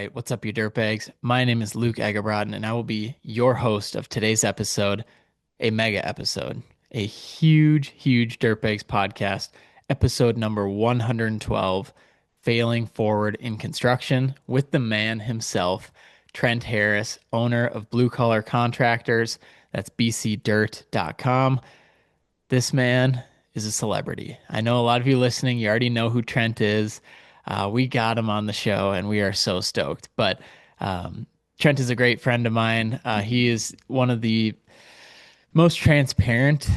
right, what's up, you dirtbags? My name is Luke Eggebraaten, and I will be your host of today's episode, a mega episode, a huge, huge Dirtbags podcast, episode number 112, Failing Forward in Construction, with the man himself, Trent Harris, owner of Blue Collar Contractors. That's bcdirt.com. This man is a celebrity. I know a lot of you listening, you already know who Trent is. We got him on the show and we are so stoked. But Trent is a great friend of mine. He is one of the most transparent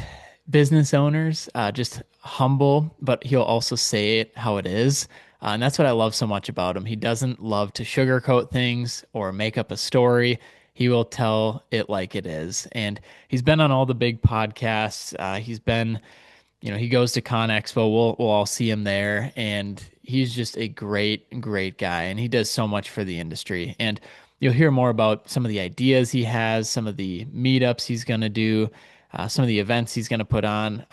business owners, just humble, but he'll also say it how it is. And that's what I love so much about him. He doesn't love to sugarcoat things or make up a story. He will tell it like it is. And he's been on all the big podcasts. He's been, he goes to Con Expo. We'll all see him there. And he's just a great, great guy. And he does so much for the industry. And you'll hear more about some of the ideas he has, some of the meetups he's going to do, some of the events he's going to put on.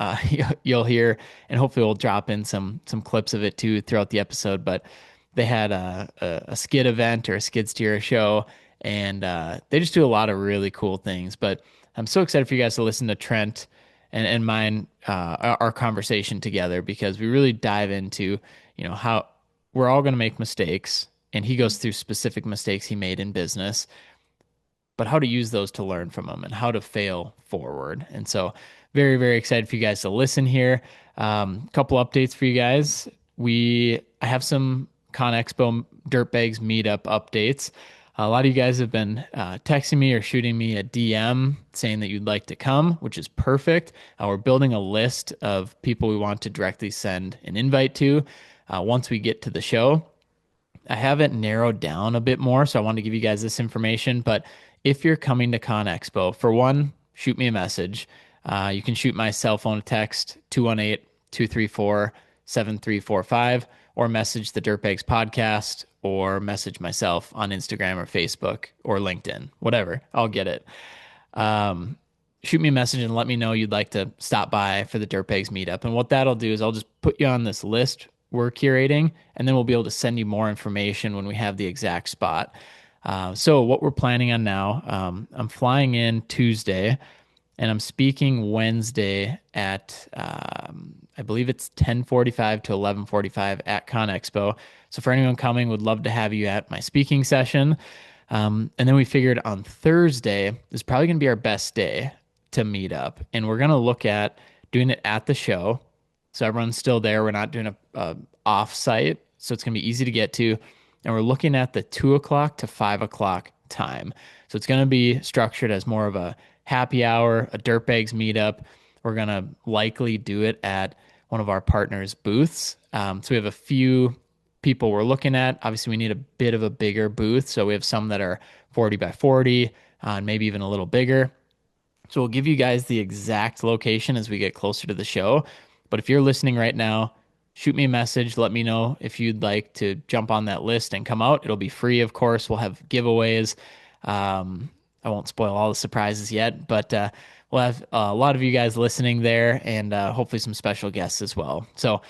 You'll hear, and hopefully we'll drop in some clips of it too throughout the episode. But they had a skid event or a skid steer show, and they just do a lot of really cool things. But I'm so excited for you guys to listen to Trent and mine, our conversation together, because we really dive into, how we're all going to make mistakes, and he goes through specific mistakes he made in business, but how to use those to learn from them and how to fail forward. And so very, very excited for you guys to listen here. Couple updates for you guys. I have some Con Expo Dirtbags meetup updates. A lot of you guys have been texting me or shooting me a DM saying that you'd like to come, which is perfect. We're building a list of people we want to directly send an invite to once we get to the show. I have it narrowed down a bit more, so I want to give you guys this information. But if you're coming to Con Expo, for one, shoot me a message. You can shoot my cell phone a text, 218-234-7345, or message the Dirtbags podcast, or message myself on Instagram or Facebook or LinkedIn, whatever. I'll get it. Shoot me a message and let me know you'd like to stop by for the Dirtbags meetup. And what that'll do is I'll just put you on this list we're curating, and then we'll be able to send you more information when we have the exact spot. So what we're planning on now, I'm flying in Tuesday, and I'm speaking Wednesday at, I believe it's 10:45 to 11:45 at Con Expo. So for anyone coming, would love to have you at my speaking session. And then we figured on Thursday is probably going to be our best day to meet up, and we're going to look at doing it at the show. So everyone's still there. We're not doing a off-site, so it's going to be easy to get to. And we're looking at the 2 o'clock to 5 o'clock time. So it's going to be structured as more of a happy hour, a Dirtbags meetup. We're going to likely do it at one of our partners' booths. So we have a few people we're looking at. Obviously, we need a bit of a bigger booth. So we have some that are 40 by 40, and maybe even a little bigger. So we'll give you guys the exact location as we get closer to the show. But if you're listening right now, shoot me a message. Let me know if you'd like to jump on that list and come out. It'll be free, of course. We'll have giveaways. I won't spoil all the surprises yet, but we'll have a lot of you guys listening there, and hopefully some special guests as well. So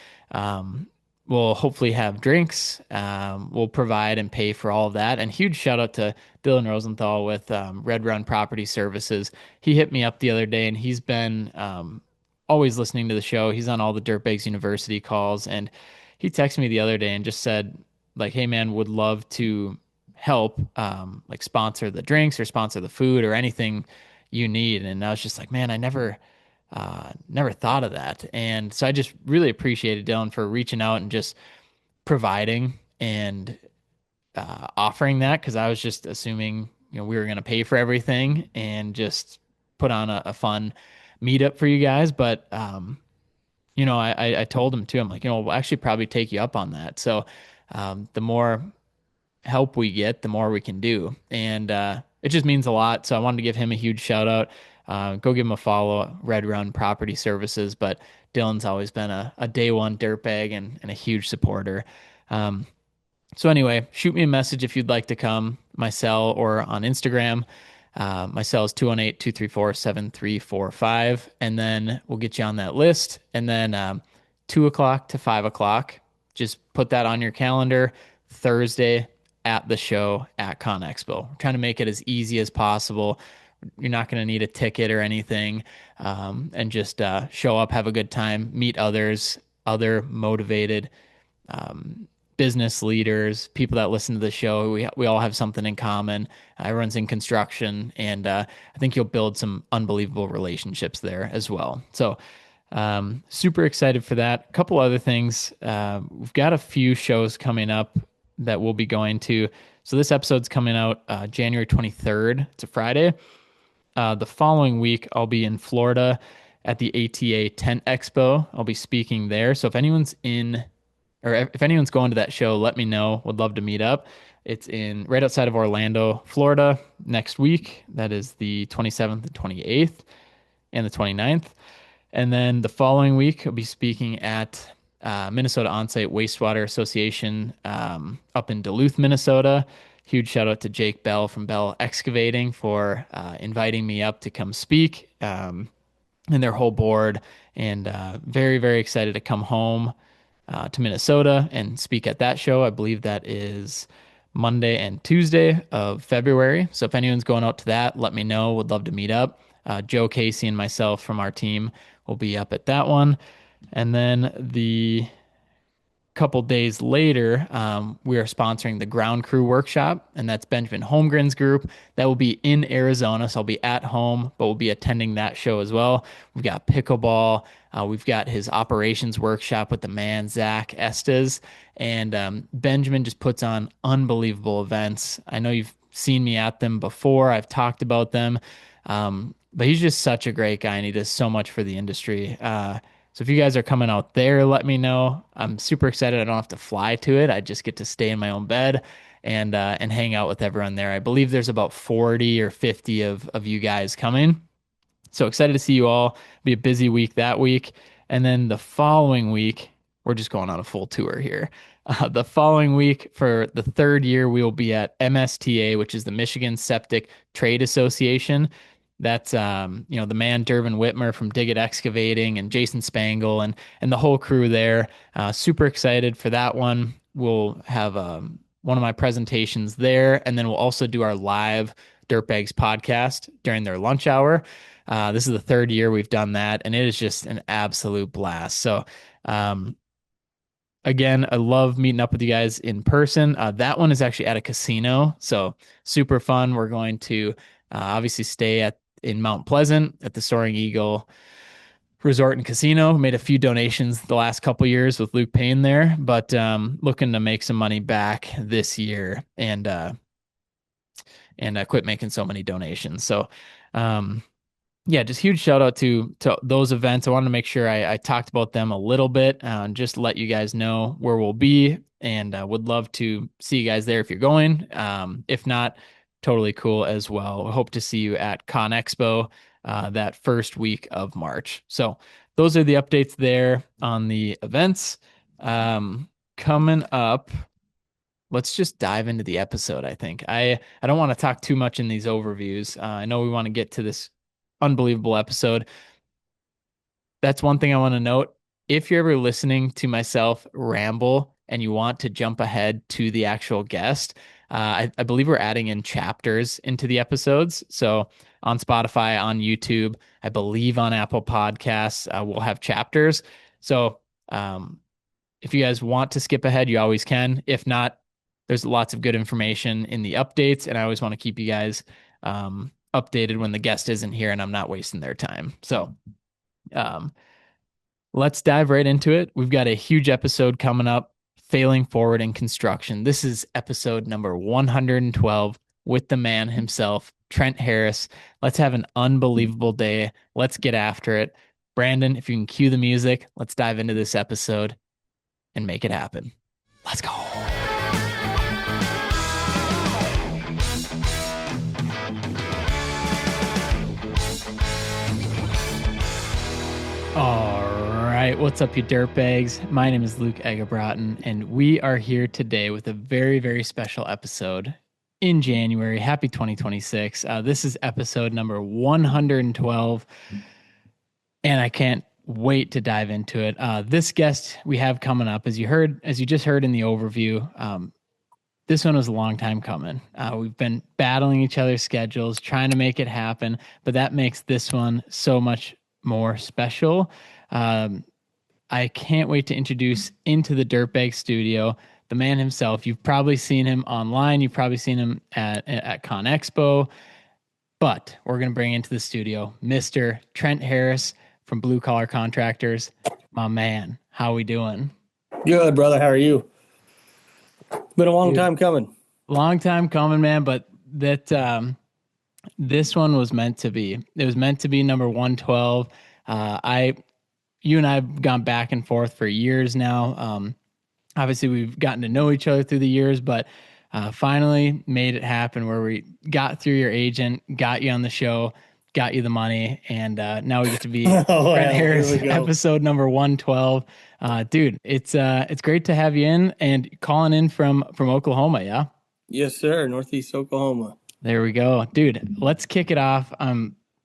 we'll hopefully have drinks. We'll provide and pay for all of that. And huge shout out to Dylan Rosenthal with Red Run Property Services. He hit me up the other day, and he's been always listening to the show. He's on all the Dirtbags University calls, and he texted me the other day and just said, like, hey man, would love to help, like sponsor the drinks or sponsor the food or anything you need. And I was just like, man, I never thought of that. And so I just really appreciated Dylan for reaching out and just providing and offering that, because I was just assuming, we were going to pay for everything and just put on a fun meetup for you guys. But I told him too, I'm like, we'll actually probably take you up on that. So the more help we get, the more we can do. And it just means a lot. So I wanted to give him a huge shout out. Go give him a follow, Red Run Property Services. But Dylan's always been a day one dirtbag and a huge supporter. So anyway, shoot me a message if you'd like to come, my cell or on Instagram. My cell is 218-234-7345. And then we'll get you on that list. And then 2 o'clock to 5 o'clock, just put that on your calendar. Thursday, at the show at ConExpo. We're trying to make it as easy as possible. You're not going to need a ticket or anything, and just show up, have a good time, meet others, other motivated business leaders, people that listen to the show. We all have something in common. Everyone's in construction, and I think you'll build some unbelievable relationships there as well. So, super excited for that. A couple other things. We've got a few shows coming up that we'll be going to. So this episode's coming out January 23rd. It's a Friday. The following week, I'll be in Florida at the ATA Tent Expo. I'll be speaking there. So if anyone's in, or if anyone's going to that show, let me know. Would love to meet up. It's in right outside of Orlando, Florida, next week. That is the 27th and 28th and the 29th. And then the following week, I'll be speaking at Minnesota Onsite Wastewater Association up in Duluth, Minnesota. Huge shout out to Jake Bell from Bell Excavating for inviting me up to come speak, and their whole board. And very, very excited to come home to Minnesota and speak at that show. I believe that is Monday and Tuesday of February. So if anyone's going out to that, let me know. Would love to meet up. Joe Casey and myself from our team will be up at that one. And then the couple days later, we are sponsoring the Ground Crew Workshop, and that's Benjamin Holmgren's group. That will be in Arizona, so I'll be at home, but we'll be attending that show as well. We've got pickleball. We've got his operations workshop with the man, Zach Estes, and Benjamin just puts on unbelievable events. I know you've seen me at them before. I've talked about them, but he's just such a great guy, and he does so much for the industry. So if you guys are coming out there, let me know. I'm super excited. I don't have to fly to it. I just get to stay in my own bed and hang out with everyone there. I believe there's about 40 or 50 of you guys coming. So excited to see you all. Be a busy week that week. And then the following week, we're just going on a full tour here. The following week, for the third year, we will be at MSTA, which is the Michigan Septic Trade Association. That's the man Dervin Whitmer from Dig It Excavating and Jason Spangle and the whole crew there. Super excited for that one. We'll have one of my presentations there, and then we'll also do our live Dirtbags podcast during their lunch hour. This is the third year we've done that, and it is just an absolute blast. So, again, I love meeting up with you guys in person. That one is actually at a casino, so super fun. We're going to obviously stay in Mount Pleasant at the Soaring Eagle Resort and Casino. Made a few donations the last couple years with Luke Payne there, but looking to make some money back this year and quit making so many donations. So, yeah, just huge shout out to those events. I wanted to make sure I talked about them a little bit, just to let you guys know where we'll be, and would love to see you guys there if you're going. If not, totally cool as well. Hope to see you at ConExpo that first week of March. So those are the updates there on the events. Coming up, let's just dive into the episode, I think. I don't want to talk too much in these overviews. I know we want to get to this unbelievable episode. That's one thing I want to note. If you're ever listening to myself ramble and you want to jump ahead to the actual guest, I believe we're adding in chapters into the episodes. So on Spotify, on YouTube, I believe on Apple Podcasts, we'll have chapters. So if you guys want to skip ahead, you always can. If not, there's lots of good information in the updates, and I always want to keep you guys updated when the guest isn't here and I'm not wasting their time. So let's dive right into it. We've got a huge episode coming up, Failing Forward in Construction. This is episode number 112 with the man himself, Trent Harris. Let's have an unbelievable day. Let's get after it. Brandon, if you can cue the music, let's dive into this episode and make it happen. Let's go. All right, what's up, you dirtbags? My name is Luke Eggebraaten, and we are here today with a very, very special episode in January. Happy 2026. This is episode number 112, and I can't wait to dive into it. This guest we have coming up, as you just heard in the overview, this one was a long time coming. We've been battling each other's schedules, trying to make it happen, but that makes this one so much more special. Um, I can't wait to introduce into the Dirtbag Studio the man himself. You've probably seen him online. You've probably seen him at Con Expo, but we're going to bring into the studio Mr. Trent Harris from Blue Collar Contractors. My man, how we doing? Good, brother. How are you? Been a long Dude, time coming. long time coming, man, but that this one was meant to be. It was meant to be number 112. I you and I have gone back and forth for years now. Obviously, we've gotten to know each other through the years, but finally made it happen where we got through your agent, got you on the show, got you the money, and now we get to be Oh, Trent hell, here Harris, we go. episode number 112. Dude, it's great to have you in and calling in from Oklahoma. Yeah, Yes, sir. Northeast Oklahoma. there we go, dude. Let's kick it off.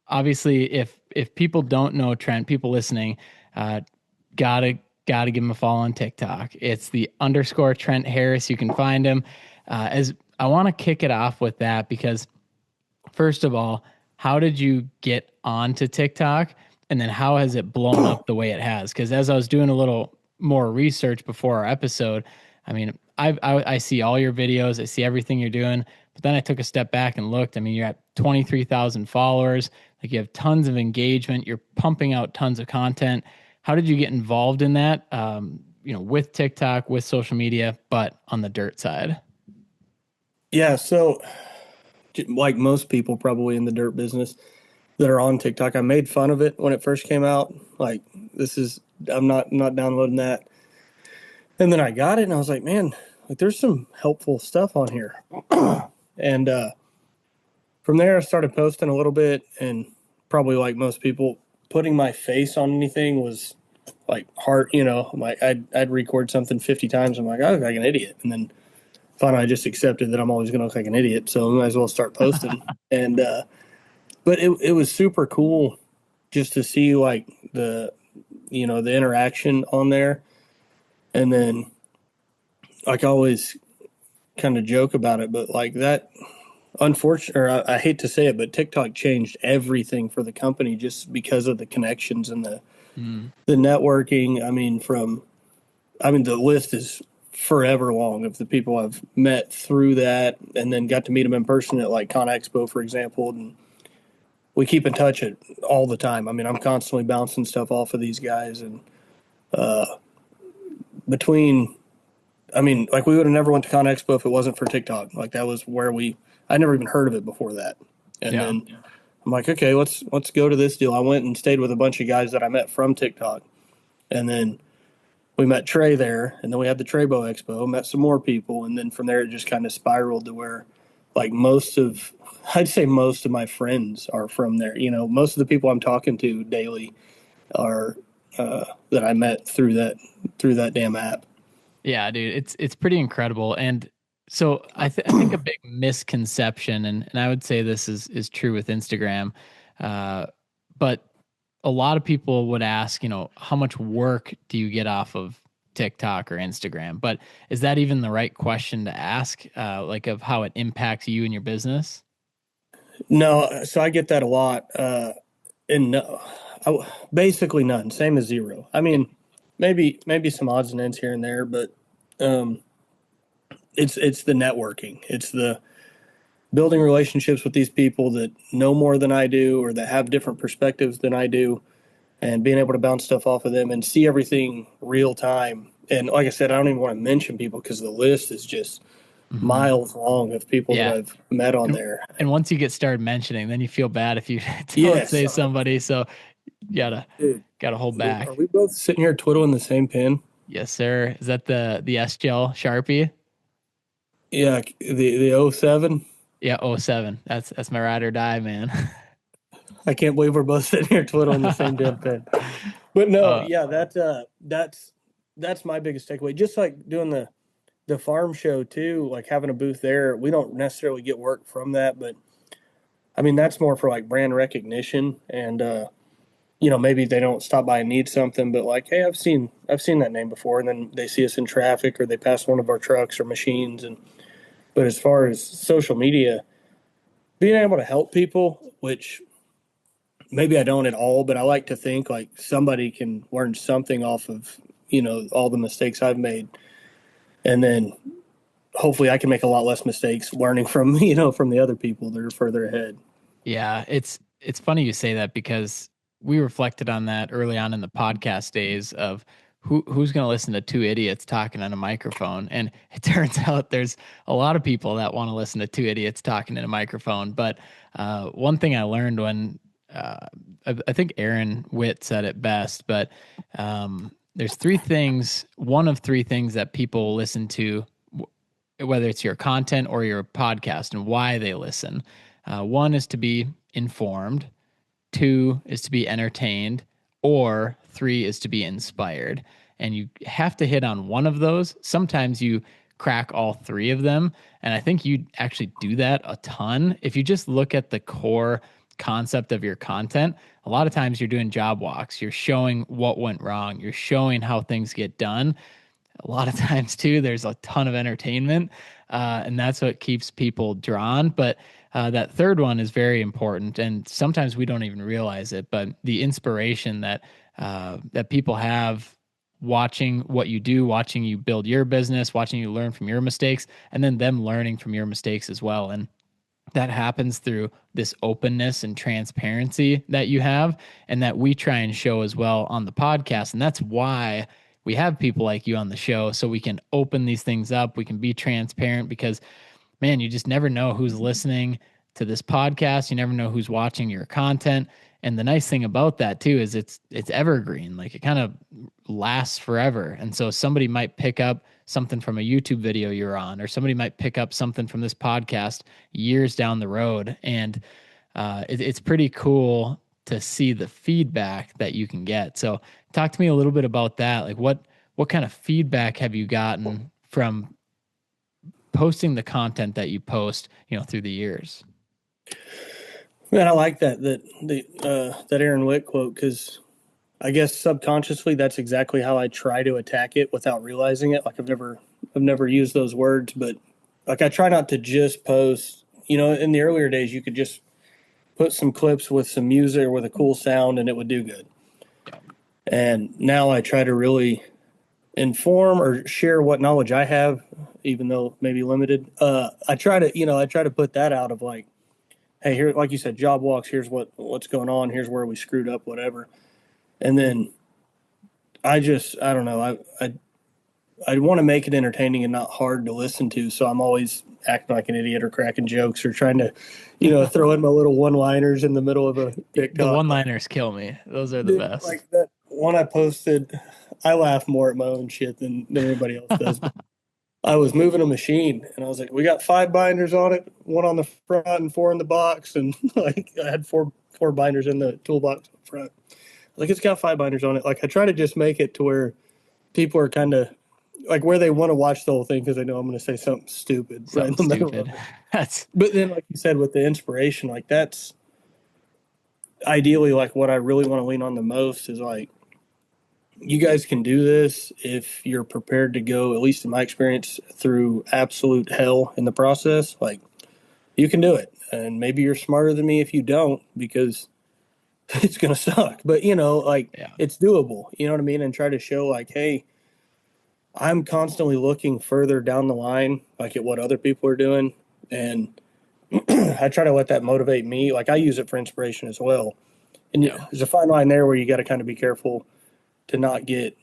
Obviously, if people don't know Trent, people listening, uh, gotta gotta give him a follow on TikTok. It's the underscore Trent Harris. You can find him. As I want to kick it off with that because first of all, how did you get onto TikTok, and then how has it blown up the way it has? Because as I was doing a little more research before our episode, I mean, I see all your videos, I see everything you're doing, but then I took a step back and looked. I mean, you're at 23,000 followers, like you have tons of engagement, you're pumping out tons of content. How did you get involved in that? With TikTok, with social media, but on the dirt side. Yeah, so like most people probably in the dirt business that are on TikTok, I made fun of it when it first came out. Like I'm not downloading that. And then I got it and I was like, man, like there's some helpful stuff on here. And from there I started posting a little bit, and probably like most people, putting my face on anything was like hard, I'm like I'd record something 50 times. I'm like, I look like an idiot. And then finally I just accepted that I'm always going to look like an idiot, so I might as well start posting. And but it was super cool just to see like the interaction on there. And then like I always kind of joke about it, but like that, unfortunately, or I hate to say it, but TikTok changed everything for the company just because of the connections and Mm. the networking. I mean the list is forever long of the people I've met through that, and then got to meet them in person at like Con Expo, for example. And we keep in touch all the time. I mean, I'm constantly bouncing stuff off of these guys, and between, I mean, like we would have never went to Con Expo if it wasn't for TikTok. Like that was where I never even heard of it before that. And Yeah. then I'm like, okay, let's go to this deal. I went and stayed with a bunch of guys that I met from TikTok, and then we met Trey there, and then we had the Treybo Expo, met some more people, and then from there it just kind of spiraled to where, like I'd say most of my friends are from there. Most of the people I'm talking to daily are that I met through that damn app. Yeah, dude, it's pretty incredible. And so I think a big misconception, and I would say this is true with Instagram, uh, but a lot of people would ask, how much work do you get off of TikTok or Instagram? But is that even the right question to ask? Like of how it impacts you and your business? No, so I get that a lot, and no, basically none, same as zero. I Yeah. mean, maybe some odds and ends here and there, but um, it's the networking, it's the building relationships with these people that know more than I do, or that have different perspectives than I do, and being able to bounce stuff off of them and see everything real time. And like I said, I don't even want to mention people because the list is just Hmm. miles long of people that Yeah. I've met on And, there. and once you get started mentioning, then you feel bad if you don't Yes, say somebody. So you dude. gotta hold Are back. we both sitting here twiddling the same pen? Yes, sir. Is that the SGL Sharpie? Yeah, the '07. Yeah, oh 07. That's my ride or die, man. I can't believe we're both sitting here twiddling the same damn pen. But no, uh, yeah, that's my biggest takeaway. Just like doing the farm show too, like having a booth there. We don't necessarily get work from that, but I mean that's more for like brand recognition, and maybe they don't stop by and need something, but like, hey, I've seen that name before, and then they see us in traffic or they pass one of our trucks or machines, and But as far as social media, being able to help people, which maybe I don't at all, but I like to think like somebody can learn something off of, all the mistakes I've made. And then hopefully I can make a lot less mistakes learning from, from the other people that are further ahead. Yeah, it's funny you say that because we reflected on that early on in the podcast days of who's going to listen to two idiots talking on a microphone, and it turns out there's a lot of people that want to listen to two idiots talking in a microphone. But one thing I learned when I think Aaron Witt said it best, but there's three things, one of three things that people listen to, whether it's your content or your podcast, and why they listen. One is to be informed, two is to be entertained, or three is to be inspired. And you have to hit on one of those. Sometimes you crack all three of them. And I think you actually do that a ton. If you just look at the core concept of your content, a lot of times you're doing job walks, you're showing what went wrong, you're showing how things get done. A lot of times too there's a ton of entertainment, and that's what keeps people drawn. But that third one is very important, and sometimes we don't even realize it, but the inspiration that people have watching what you do, watching you build your business, watching you learn from your mistakes, and then them learning from your mistakes as well. And that happens through this openness and transparency that you have, and that we try and show as well on the podcast. And that's why we have people like you on the show, so we can open these things up. We can be transparent because, man, you just never know who's listening to this podcast. You never know who's watching your content. And the nice thing about that too is it's evergreen. Like, it kind of lasts forever. And so somebody might pick up something from a YouTube video you're on, or somebody might pick up something from this podcast years down the road. And it's pretty cool to see the feedback that you can get. So talk to me a little bit about that. Like, what kind of feedback have you gotten from posting the content that you post, through the years? Man, I like that Aaron Witt quote, because I guess subconsciously that's exactly how I try to attack it without realizing it. Like I've never used those words, but like I try not to just post. In the earlier days, you could just put some clips with some music or with a cool sound, and it would do good. And now I try to really inform or share what knowledge I have, even though maybe limited. I try to put that out of like, hey, here, like you said, job walks. Here's what's going on. Here's where we screwed up, whatever. And then I don't know. I want to make it entertaining and not hard to listen to. So I'm always acting like an idiot or cracking jokes or trying to, throw in my little one-liners in the middle of a The TikTok. one-liners kill me. Those are the Dude, best. like that one I posted, I laugh more at my own shit than anybody else does. I was moving a machine and I was like, we got 5 binders on it, one on the front and 4 in the box. And like I had four binders in the toolbox up front. Like it's got 5 binders on it. Like I try to just make it to where people are kind of like where they want to watch the whole thing because they know I'm going to say something stupid right in Something the middle of stupid. it. That's But then, like you said, with the inspiration, like that's ideally like what I really want to lean on the most is like, you guys can do this if you're prepared to go, at least in my experience, through absolute hell in the process. Like you can do it. And maybe you're smarter than me if you don't, because it's going to suck. But, like yeah. it's doable. You know what I mean? And try to show like, hey, I'm constantly looking further down the line, like at what other people are doing. And I try to let that motivate me. Like I use it for inspiration as well. And Yeah. there's a fine line there where you got to kind of be careful to not get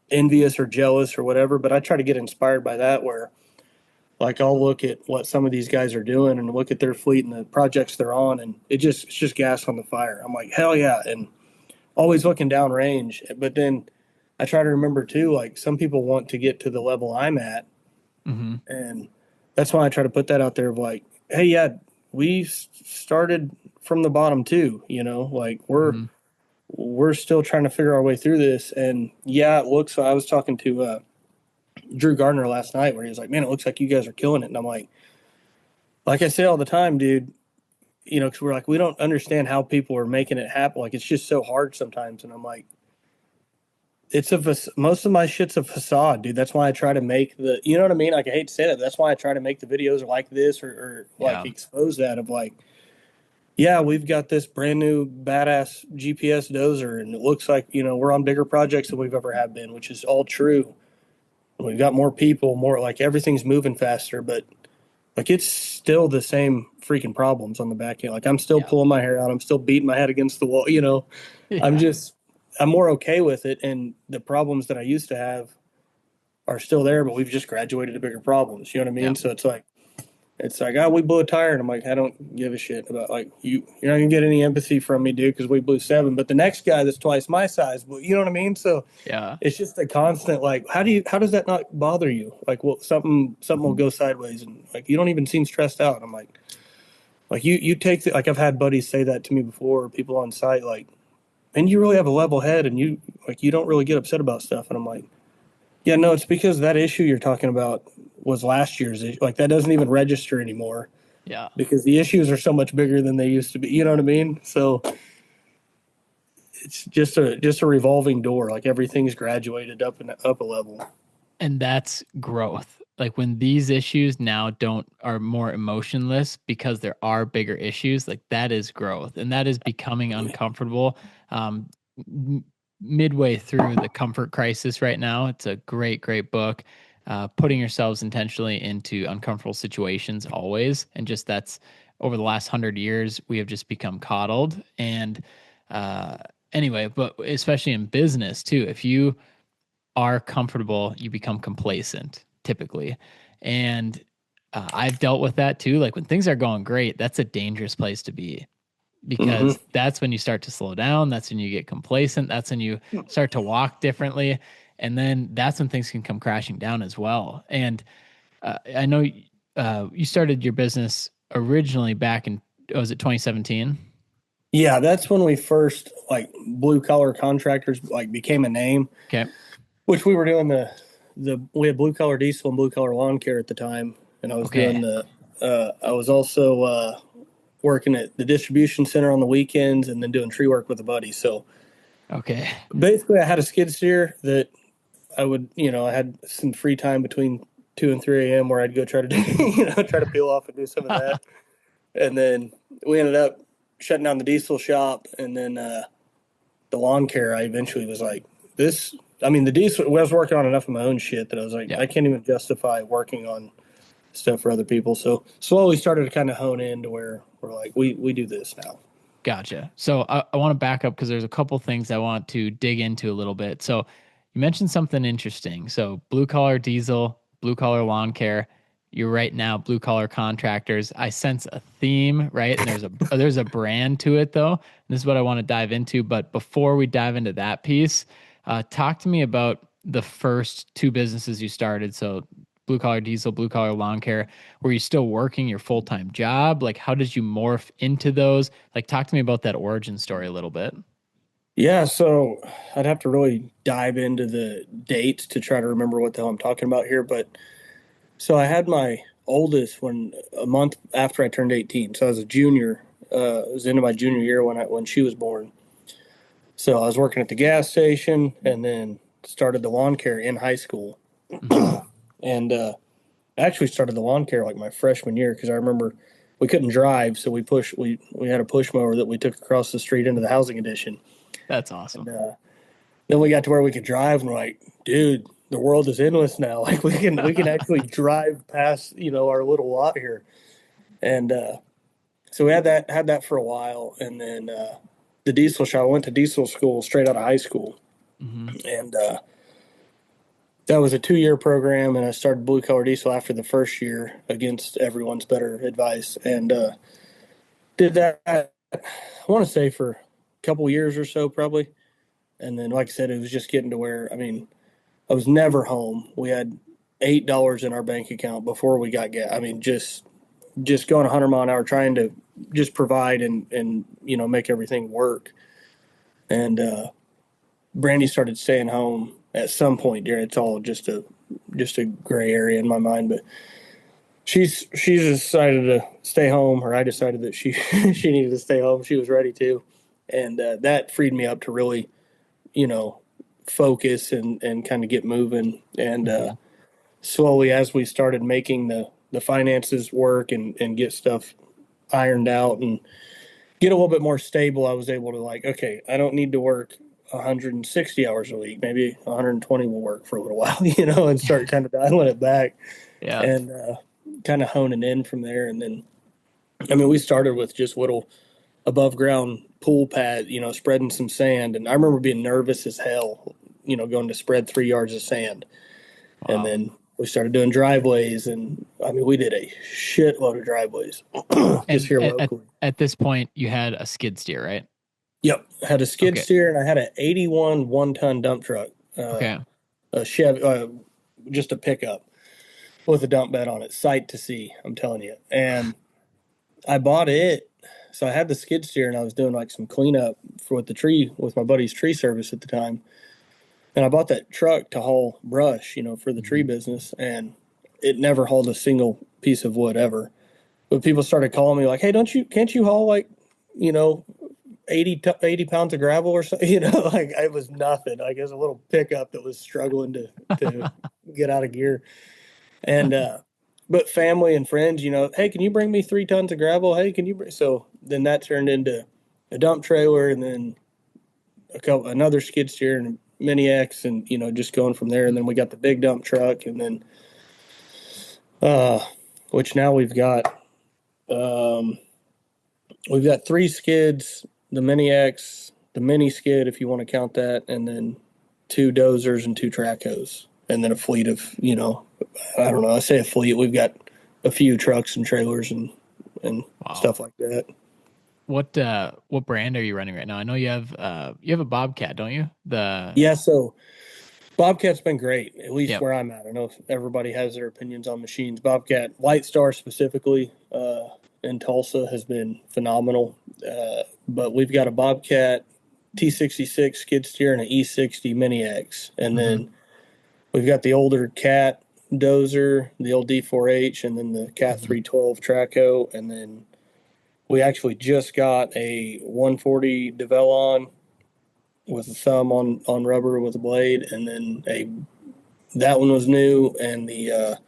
envious or jealous or whatever. But I try to get inspired by that, where like I'll look at what some of these guys are doing and look at their fleet and the projects they're on, and it's just gas on the fire. I'm like, hell yeah. And always looking down range. But then I try to remember too, like some people want to get to the level I'm at. Hmm. And that's why I try to put that out there of like, hey, yeah, we started from the bottom too, like Hmm. we're still trying to figure our way through this. And yeah, it looks, I was talking to Drew Gardner last night where he was like, man, it looks like you guys are killing it. And I'm like I say all the time, dude, because we're like, we don't understand how people are making it happen. Like, it's just so hard sometimes. And I'm like, most of my shit's a facade, dude. That's why I try to make you know what I mean? Like, I hate to say that, but that's why I try to make the videos like this, or like Yeah. expose that of like, yeah, we've got this brand new badass GPS dozer, and it looks like, we're on bigger projects than we've ever have been, which is all true. We've got more people, more like everything's moving faster, but like it's still the same freaking problems on the back end. Like I'm still Yeah. pulling my hair out. I'm still beating my head against the wall. I'm Yeah. just I'm more okay with it, and the problems that I used to have are still there, but we've just graduated to bigger problems. You know what I Yeah. mean? So it's like, oh, we blew a tire, and I'm like, I don't give a shit about like you. You're not gonna get any empathy from me, dude, because we blew seven. But the next guy that's twice my size, you know what I mean? So Yeah. it's just a constant like, how does that not bother you? Like, well, something will go sideways, and like you don't even seem stressed out. I'm like you take like I've had buddies say that to me before, people on site, like, and you really have a level head, and you don't really get upset about stuff. And I'm like, yeah, no, it's because that issue you're talking about was last year's issue. Like that doesn't even register anymore Yeah. because the issues are so much bigger than they used to be. You know what I mean? So it's just a revolving door. Like everything's graduated up and up a level. And that's growth. Like when these issues now don't are more emotionless because there are bigger issues, like that is growth, and that is becoming uncomfortable. Um, Midway through the comfort crisis right now, it's a great book. Putting yourselves intentionally into uncomfortable situations always, and just that's over the last 100 years we have just become coddled. And uh, anyway, but especially in business too, if you are comfortable, you become complacent typically. And I've dealt with that too. Like when things are going great, that's a dangerous place to be Mm-hmm. because that's when you start to slow down. That's when you get complacent. That's when you start to walk differently. And then that's when things can come crashing down as well. And I know you started your business originally back in, was it 2017? Yeah, that's when we first like blue collar contractors like became a name, Okay. which we were doing the we had blue collar diesel and blue collar lawn care at the time, and I was doing Okay. the I was also working at the distribution center on the weekends and then doing tree work with a buddy. So Okay. basically, I had a skid steer that I had some free time between 2 and 3 a.m. where I'd go try to do, try to peel off and do some of that. And then we ended up shutting down the diesel shop, and then the lawn care. I eventually was like, this. I mean, the diesel. I was working on enough of my own shit that I was like, Yeah. I can't even justify working on stuff for other people. So slowly started to kind of hone in to where we're like, we do this now. Gotcha. So I want to back up because there's a couple things I want to dig into a little bit. So you mentioned something interesting. So blue collar diesel, blue collar lawn care. You're right now, blue collar contractors. I sense a theme, right? And there's a brand to it though. And this is what I want to dive into. But before we dive into that piece, talk to me about the first two businesses you started. So blue collar diesel, blue collar lawn care. Were you still working your full time job? Like, how did you morph into those? Like, talk to me about that origin story a little bit. Yeah, so I'd have to really dive into the dates to try to remember what the hell I'm talking about here. But so I had my oldest when a month after I turned 18. So I was a junior. It was into my junior year when she was born. So I was working at the gas station and then started the lawn care in high school. Hmm. And actually started the lawn care like my freshman year because I remember we couldn't drive, so we had a push mower that we took across the street into the housing addition. That's And awesome. then we got to where we could drive, and we're like, dude, the world is endless now. Like we can actually drive past our little lot here. And so we had that for a while, and then the diesel shop. I went to diesel school straight out of high school, Hmm. and that was a 2 year program. And I started blue collar diesel after the first year against everyone's better advice, and did that. I want to say for a couple years or so, probably. And then, like I said, it was just getting to where I was never home. We had $8 in our bank account before we got gas. I mean, just going 100 mile an hour, trying to just provide and make everything work. And Brandy started staying home at some point there. It's all just a gray area in my mind, but she's decided to stay home, or I decided that she she needed to stay home. She was ready to, and that freed me up to really, you know, focus and kind of get moving. And Mhm. slowly, as we started making the finances work and get stuff ironed out and get a little bit more stable, I was able to like, okay, I don't need to work 160 hours a week. Maybe 120 will work for a little while, and start kind of dialing it back Yeah. and kind of honing in from there. And then, I mean, we started with just little above ground pool pad, spreading some sand. And I remember being nervous as hell, going to spread 3 yards of sand. And Wow. then we started doing driveways. And I mean, we did a shitload of driveways just And here at locally. at this point, you had a skid steer, right? Yep. I had a skid Okay. steer and I had an 81 1-ton dump truck, Okay. a Chevy, just a pickup with a dump bed on it, sight to see, I'm telling you. And I bought it. So I had the skid steer and I was doing like some cleanup for with the tree with my buddy's tree service at the time. And I bought that truck to haul brush, for the tree Mhm. business, and it never hauled a single piece of wood ever. But people started calling me like, "Hey, can't you haul like, you know, 80 pounds of gravel or something?" Like it was nothing. Like it was a little pickup that was struggling to get out of gear. And but family and friends, hey, can you bring me 3 tons of gravel? Hey, can you bring? So then that turned into a dump trailer, and then another skid steer and a mini X, and just going from there. And then we got the big dump truck, and then uh, which now um, we've got 3 skids, the mini X, the mini skid if you want to count that, and then 2 dozers and 2 track hose, and then a fleet of I don't know. I say a fleet. We've got a few trucks and trailers and Wow. stuff like that. What brand are you running right now? I know you have a Bobcat, don't you? The Yeah, so Bobcat's been great, at least Yep. where I'm at. I know everybody has their opinions on machines. Bobcat, White Star specifically, in Tulsa has been phenomenal. But we've got a Bobcat T66 skid steer and an E60 Mini X. And Hmm. then we've got the older Cat dozer, the old D4H, and then the Cat Hmm. 312 Traco. And then we actually just got a 140 Develon with a thumb on rubber with a blade, and then that one was new, and the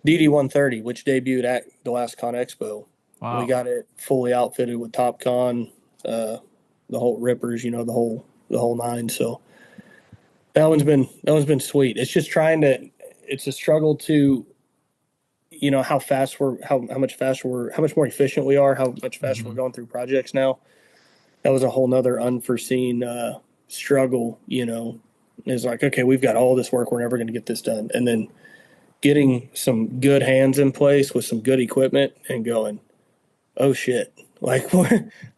DD130, which debuted at the last Con Expo. We Wow. got it fully outfitted with Top Con, uh, the whole rippers, the whole nine. So that one's been sweet. It's just trying to. It's a struggle to how fast we're how much faster we're how much more efficient we are, how much faster we're Hmm. going through projects now. That was a whole nother unforeseen struggle. It's like, okay, we've got all this work, we're never going to get this done, and then getting some good hands in place with some good equipment and going, oh shit, like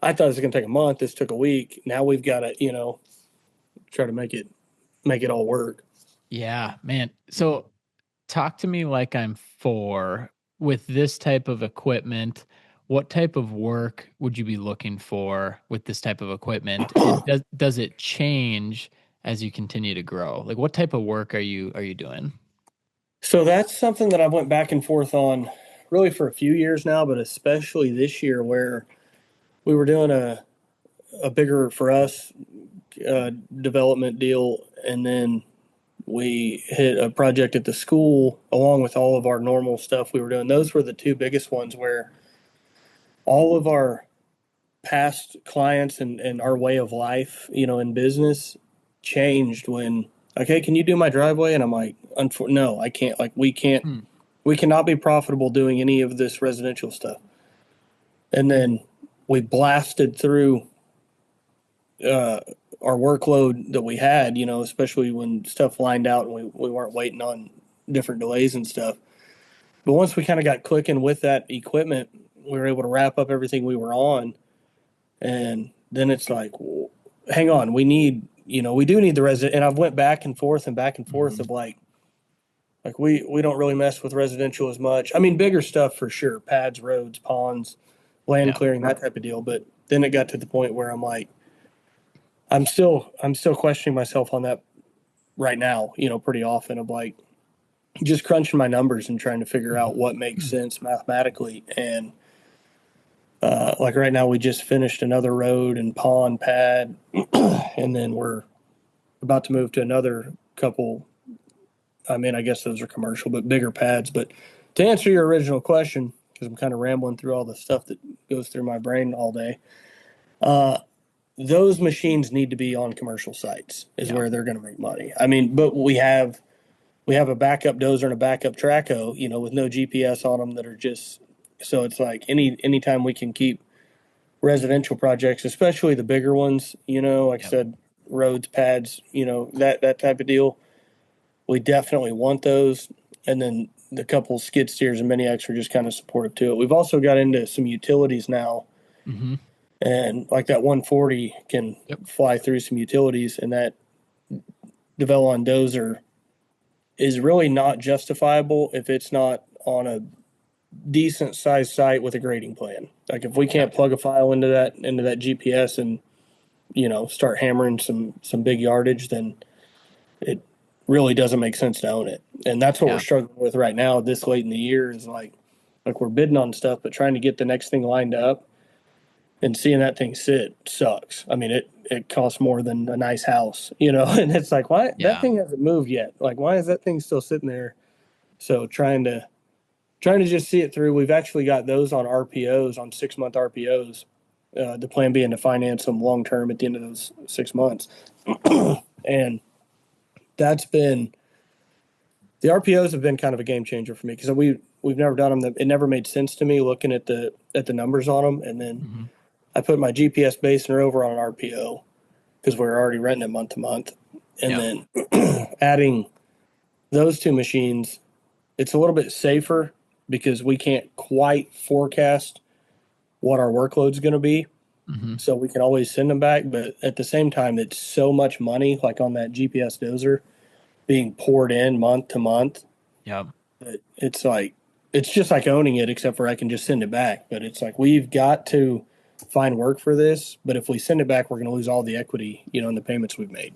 I thought it was going to take a month. This took a week. Now we've got to, try to make it all work. Yeah, man. So talk to me like I'm four with this type of equipment. What type of work would you be looking for with this type of equipment? And does it change as you continue to grow? Like what type of work are you doing? So that's something that I went back and forth on really for a few years now, but especially this year where we were doing a bigger for us development deal, and then we hit a project at the school along with all of our normal stuff we were doing. Those were the two biggest ones where all of our past clients and our way of life, in business changed when, okay, can you do my driveway? And I'm like, no, I can't. Like, Hmm. we cannot be profitable doing any of this residential stuff. And then we blasted through uh, our workload that we had, especially when stuff lined out and we weren't waiting on different delays and stuff. But once we kind of got clicking with that equipment, we were able to wrap up everything we were on. And then it's like, well, hang on, we do need the resident. And I've went back and forth Mhm. of like we don't really mess with residential as much. I mean, bigger stuff for sure, pads, roads, ponds, land Yeah. clearing, that type of deal. But then it got to the point where I'm like, I'm still questioning myself on that right now, pretty often of like just crunching my numbers and trying to figure out what makes Mhm. sense mathematically. And like right now, we just finished another road and pond pad, and then we're about to move to another couple. I mean, I guess those are commercial, but bigger pads. But to answer your original question, because I'm kind of rambling through all the stuff that goes through my brain all day, uh, those machines need to be on commercial sites is Yeah. where they're going to make money. I mean, but we have a backup dozer and a backup traco, with no GPS on them that are just so it's like anytime we can keep residential projects, especially the bigger ones, like I Yep. said, roads, pads, that type of deal. We definitely want those. And then the couple skid steers and mini X are just kind of supportive to it. We've also got into some utilities now, Mm-hmm. and like that 140 can Yep. fly through some utilities, and that Develon dozer is really not justifiable if it's not on a decent sized site with a grading plan. Like if we Yep. can't plug a file into that GPS and start hammering some big yardage, then it really doesn't make sense to own it. And that's what we're Yeah. struggling with right now this late in the year is like we're bidding on stuff, but trying to get the next thing lined up and seeing that thing sit sucks. I mean, it costs more than a nice house, and it's like, why that Yeah. thing hasn't moved yet? Like, why is that thing still sitting there? So trying to just see it through. We've actually got those on RPOs, on 6-month RPOs. The plan being to finance them long term at the end of those 6 months. And that's been the RPOs have been kind of a game changer for me because we've never done them. It never made sense to me looking at the numbers on them, and then Mm-hmm. I put my GPS base and rover on an RPO because we're already renting it month to month, and Yep. then adding those two machines, it's a little bit safer because we can't quite forecast what our workload's going to be. Mm-hmm. So we can always send them back. But at the same time, it's so much money, like on that GPS dozer, being poured in month to month. Yep. That it's just like owning it, except for I can just send it back. But it's like we've got to find work for this. But if we send it back, we're going to lose all the equity, in the payments we've made.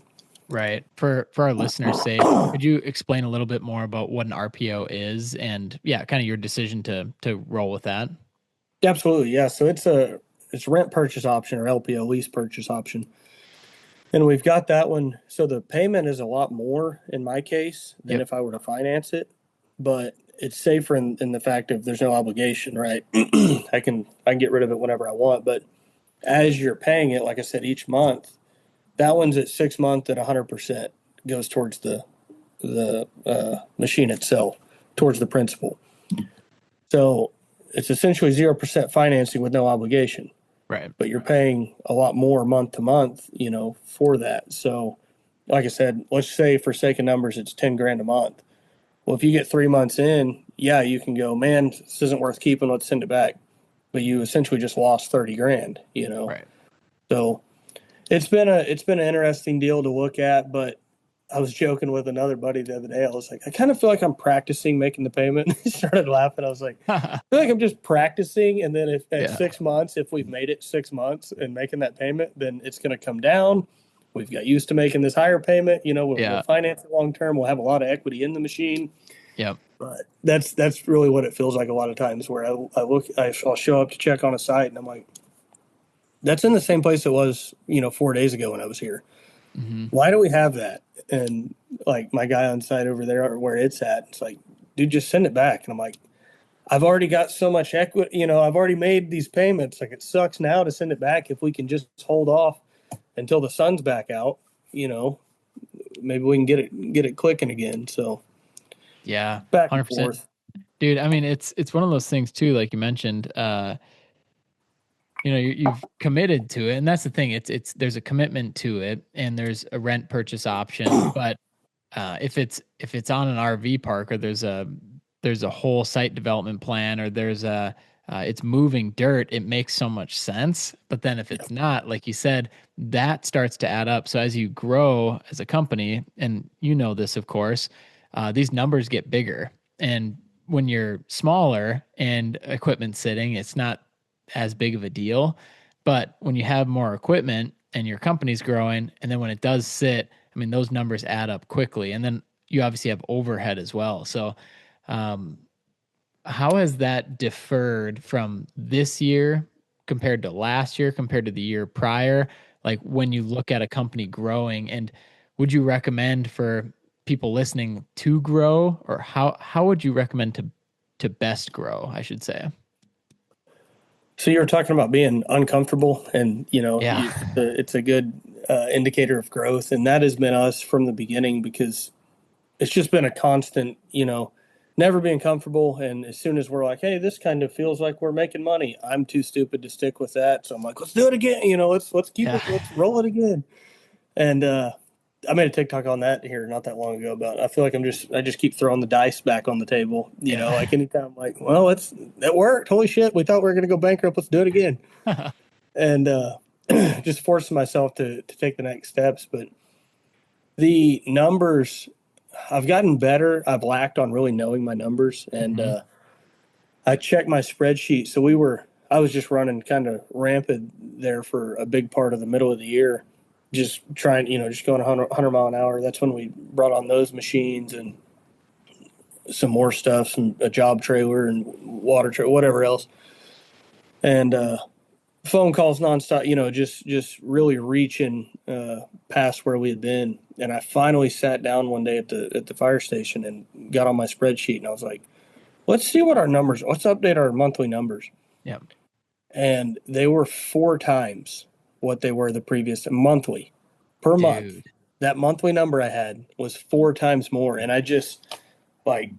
Right. For our listeners' sake, could you explain a little bit more about what an RPO is and yeah, kind of your decision to roll with that? Absolutely, yeah. So it's rent purchase option or LPO lease purchase option. And we've got that one. So the payment is a lot more in my case than Yep. if I were to finance it, but it's safer in the fact of there's no obligation, right? I can get rid of it whenever I want, but as you're paying it, like I said, each month, that one's at 6 months at 100% goes towards the machine itself, towards the principal. So it's essentially 0% financing with no obligation, Right. but you're paying a lot more month to month, for that. So, like I said, let's say for sake of numbers, it's 10 grand a month. Well, if you get 3 months in, yeah, you can go, man, this isn't worth keeping. Let's send it back. But you essentially just lost 30 grand. Right. So it's been an interesting deal to look at, but I was joking with another buddy the other day. I was like, I kind of feel like I'm practicing making the payment. He started laughing. I was like, I feel like I'm just practicing, and then if at Yeah. 6 months, if we've made it 6 months and making that payment, then it's going to come down. We've got used to making this higher payment. We'll Yeah. finance it long term. We'll have a lot of equity in the machine. Yep. But that's really what it feels like a lot of times. Where I'll show up to check on a site, and I'm like, that's in the same place it was, 4 days ago when I was here. Mm-hmm. Why do we have that? And like my guy on site over there where it's at, it's like, dude, just send it back. And I'm like, I've already got so much equity, I've already made these payments. Like it sucks now to send it back. If we can just hold off until the sun's back out, you know, maybe we can get it clicking again. So Yeah. back and 100%. forth. Dude, I mean it's one of those things too, like you mentioned, you've committed to it, and that's the thing. It's there's a commitment to it, and there's a rent purchase option. But if it's on an RV park, or there's a whole site development plan, or there's a it's moving dirt, it makes so much sense. But then if Yeah. it's not, like you said, that starts to add up. So as you grow as a company, and you know this, of course, these numbers get bigger. And when you're smaller and equipment sitting, it's not as big of a deal. But when you have more equipment and your company's growing, and then when it does sit, I mean, those numbers add up quickly. And then you obviously have overhead as well. So, um, how has that differed from this year compared to last year, compared to the year prior? Like when you look at a company growing, and would you recommend for people listening to grow, or how would you recommend to best grow, I should say? So you were talking about being uncomfortable, and Yeah. it's a good indicator of growth, and that has been us from the beginning because it's just been a constant, never being comfortable. And as soon as we're like, hey, this kind of feels like we're making money, I'm too stupid to stick with that. So I'm like, let's do it again. Let's keep Yeah. it, let's roll it again. And I made a TikTok on that here not that long ago about I feel like I just keep throwing the dice back on the table. Yeah. Like anytime I'm like, well, that worked. Holy shit, we thought we were gonna go bankrupt. Let's do it again. And just forcing myself to take the next steps. But the numbers, I've gotten better. I've lacked on really knowing my numbers, and Hmm. I checked my spreadsheet. I was just running kind of rampant there for a big part of the middle of the year, just trying, just going 100 mile an hour. That's when we brought on those machines and some more stuff, a job trailer and water trailer, whatever else. And phone calls nonstop, just really reaching past where we had been. And I finally sat down one day at the fire station and got on my spreadsheet, and I was like, let's see what our numbers. Let's update our monthly numbers. Yeah. And they were four times what they were the previous monthly per month. Dude. That monthly number I had was four times more, and like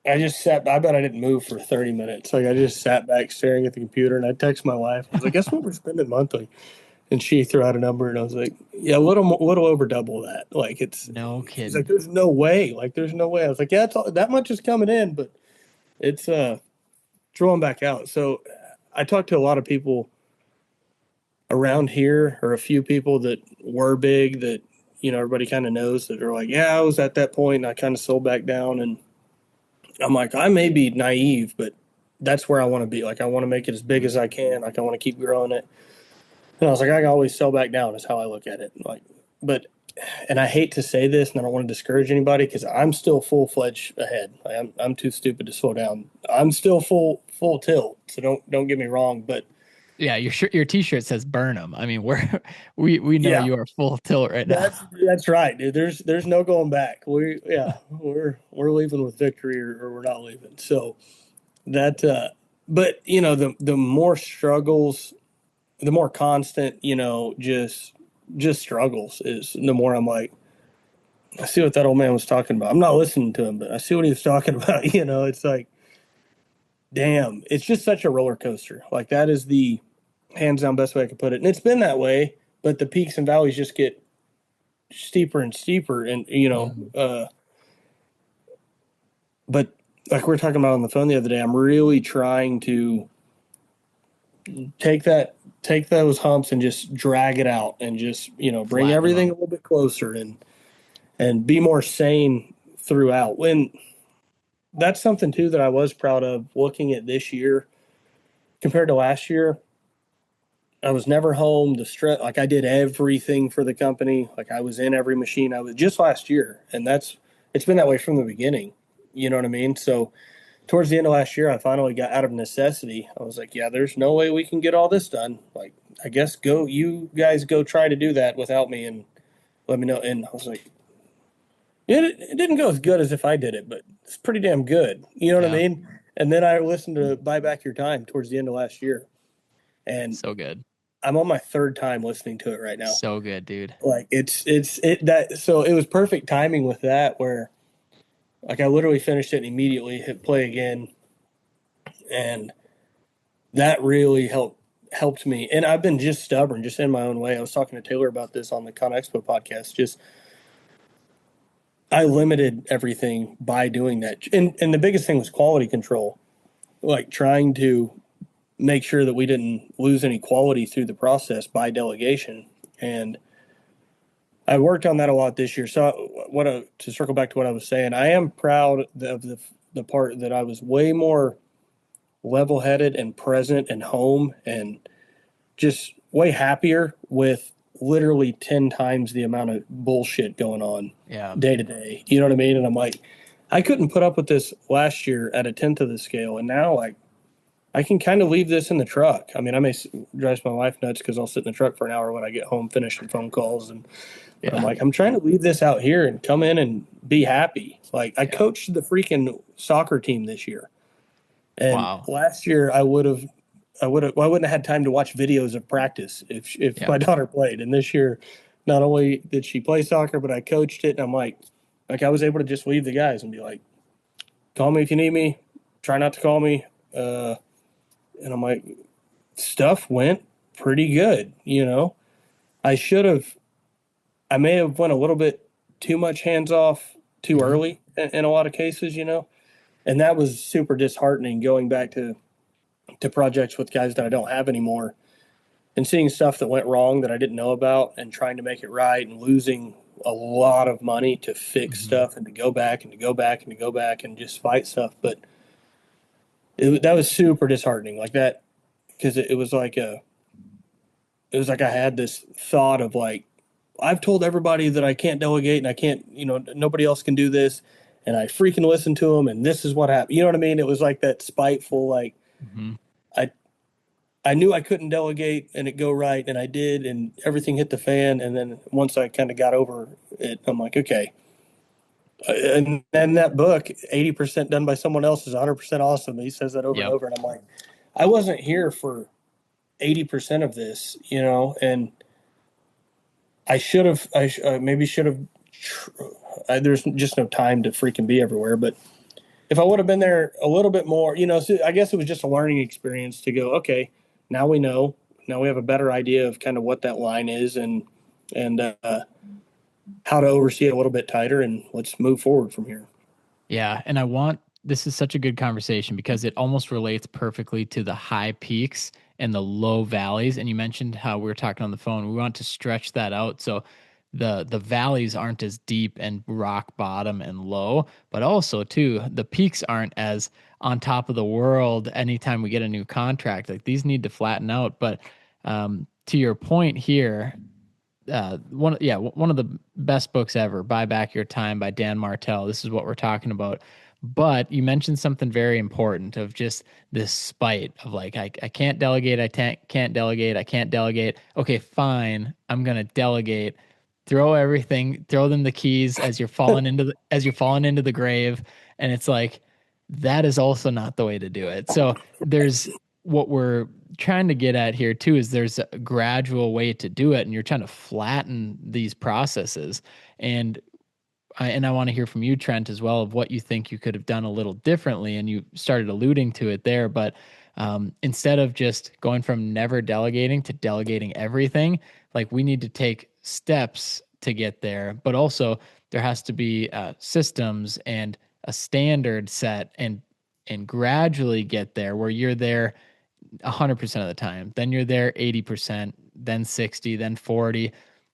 I just sat. I bet I didn't move for 30 minutes. Like I just sat back staring at the computer, and I text my wife. I was like, "Guess what we're spending monthly?" And she threw out a number, and I was like, "Yeah, little over double that." Like it's. No She's like, kidding. "There's no way." Like there's no way. I was like, "Yeah, that much is coming in, but it's drawing back out." So I talked to a lot of people around here, or a few people that were big that everybody kind of knows that are like, "Yeah, I was at that point, and I kind of sold back down." And I'm like, I may be naive, but that's where I want to be. Like, I want to make it as big Mhm. as I can. Like, I want to keep growing it. And I was like, I can always sell back down. Is how I look at it. Like, but, and I hate to say this, and I don't want to discourage anybody because I'm still full fledged ahead. Like, I'm too stupid to slow down. I'm still full tilt. So don't get me wrong. But Yeah, your t-shirt says burn them. I mean, we know yeah, you are full tilt right now. that's right, dude. There's no going back. We're leaving with victory, or we're not leaving. So that, but the more struggles, the more constant, just struggles is the more I'm like, I see what that old man was talking about. I'm not listening to him, but I see what he was talking about. It's like, damn, it's just such a roller coaster. Like that is the hands down best way I could put it. And it's been that way, but the peaks and valleys just get steeper and steeper. And, Mhm. but like we were talking about on the phone the other day, I'm really trying to take those humps and just drag it out and just bring Flatten them everything out. a little bit closer and be more sane throughout. When that's something too that I was proud of looking at this year compared to last year. I was never home. The stress, like I did everything for the company. Like I was in every machine. I was just last year, and it's been that way from the beginning. You know what I mean? So towards the end of last year, I finally got out of necessity. I was like, yeah, there's no way we can get all this done. Like, I guess you guys go try to do that without me and let me know. And I was like, it didn't go as good as if I did it, but it's pretty damn good. You know what I Yeah. mean? And then I listened to Buy Back Your Time towards the end of last year. And So good. I'm on my third time listening to it right now. So good, dude. Like so it was perfect timing with that where like I literally finished it and immediately hit play again, and that really helped me. And I've been just stubborn, just in my own way. I was talking to Taylor about this on the Con Expo podcast. Just I limited everything by doing that, and the biggest thing was quality control, like trying to make sure that we didn't lose any quality through the process by delegation. And I worked on that a lot this year. So to circle back to what I was saying, I am proud of the part that I was way more level-headed and present and home and just way happier with literally 10 times the amount of bullshit going on Yeah. day to day. You know what I mean? And I'm like, I couldn't put up with this last year at a tenth of the scale. And now, like, I can kind of leave this in the truck. I mean, I may drive my wife nuts because I'll sit in the truck for an hour when I get home, finishing phone calls, and but I'm Yeah. like, I'm trying to leave this out here and come in and be happy. Like I Yeah. coached the freaking soccer team this year, and Wow. last year well, I wouldn't have had time to watch videos of practice if Yeah. my daughter played. And this year, not only did she play soccer, but I coached it, and I'm like I was able to just leave the guys and be like, call me if you need me. Try not to call me. And I'm like, stuff went pretty good. I should have. I may have went a little bit too much hands off too Hmm. early in a lot of cases. And that was super disheartening going back to projects with guys that I don't have anymore and seeing stuff that went wrong that I didn't know about and trying to make it right and losing a lot of money to fix Hmm. stuff and to go back and to go back and to go back and just fight stuff. But that was super disheartening like that because it was like I had this thought of like, I've told everybody that I can't delegate and I can't, nobody else can do this. And I freaking listened to them and this is what happened. You know what I mean? It was like that spiteful, like Hmm. I, I knew I couldn't delegate and it go right. And I did, and everything hit the fan. And then once I kind of got over it, I'm like, okay. And then that book, 80% done by someone else is 100% awesome. He says that over and Yep. over. And I'm like, I wasn't here for 80% of this. And I should have, maybe should have. There's just no time to freaking be everywhere. But if I would have been there a little bit more, so I guess it was just a learning experience to go, okay, now we know. Now we have a better idea of kind of what that line is and how to oversee it a little bit tighter. And let's move forward from here. Yeah. And this is such a good conversation because it almost relates perfectly to the high peaks and the low valleys. And you mentioned how we were talking on the phone. We want to stretch that out. So the valleys aren't as deep and rock bottom and low, but also too, the peaks aren't as on top of the world anytime we get a new contract. Like these need to flatten out. But to your point here, one of the best books ever, Buy Back Your Time by Dan Martell. This is what we're talking about. But you mentioned something very important of just this spite of like I can't delegate, can't delegate, I can't delegate. Okay, fine, I'm gonna delegate. Throw everything, throw them the keys as you're falling into the grave, and it's like that is also not the way to do it. So there's what we're trying to get at here too is there's a gradual way to do it, and you're trying to flatten these processes. And I want to hear from you, Trent, as well, of what you think you could have done a little differently. And you started alluding to it there, but instead of just going from never delegating to delegating everything, like we need to take steps to get there, but also there has to be systems and a standard set and gradually get there where you're there 100% of the time. Then you're there 80%, then 60, then 40,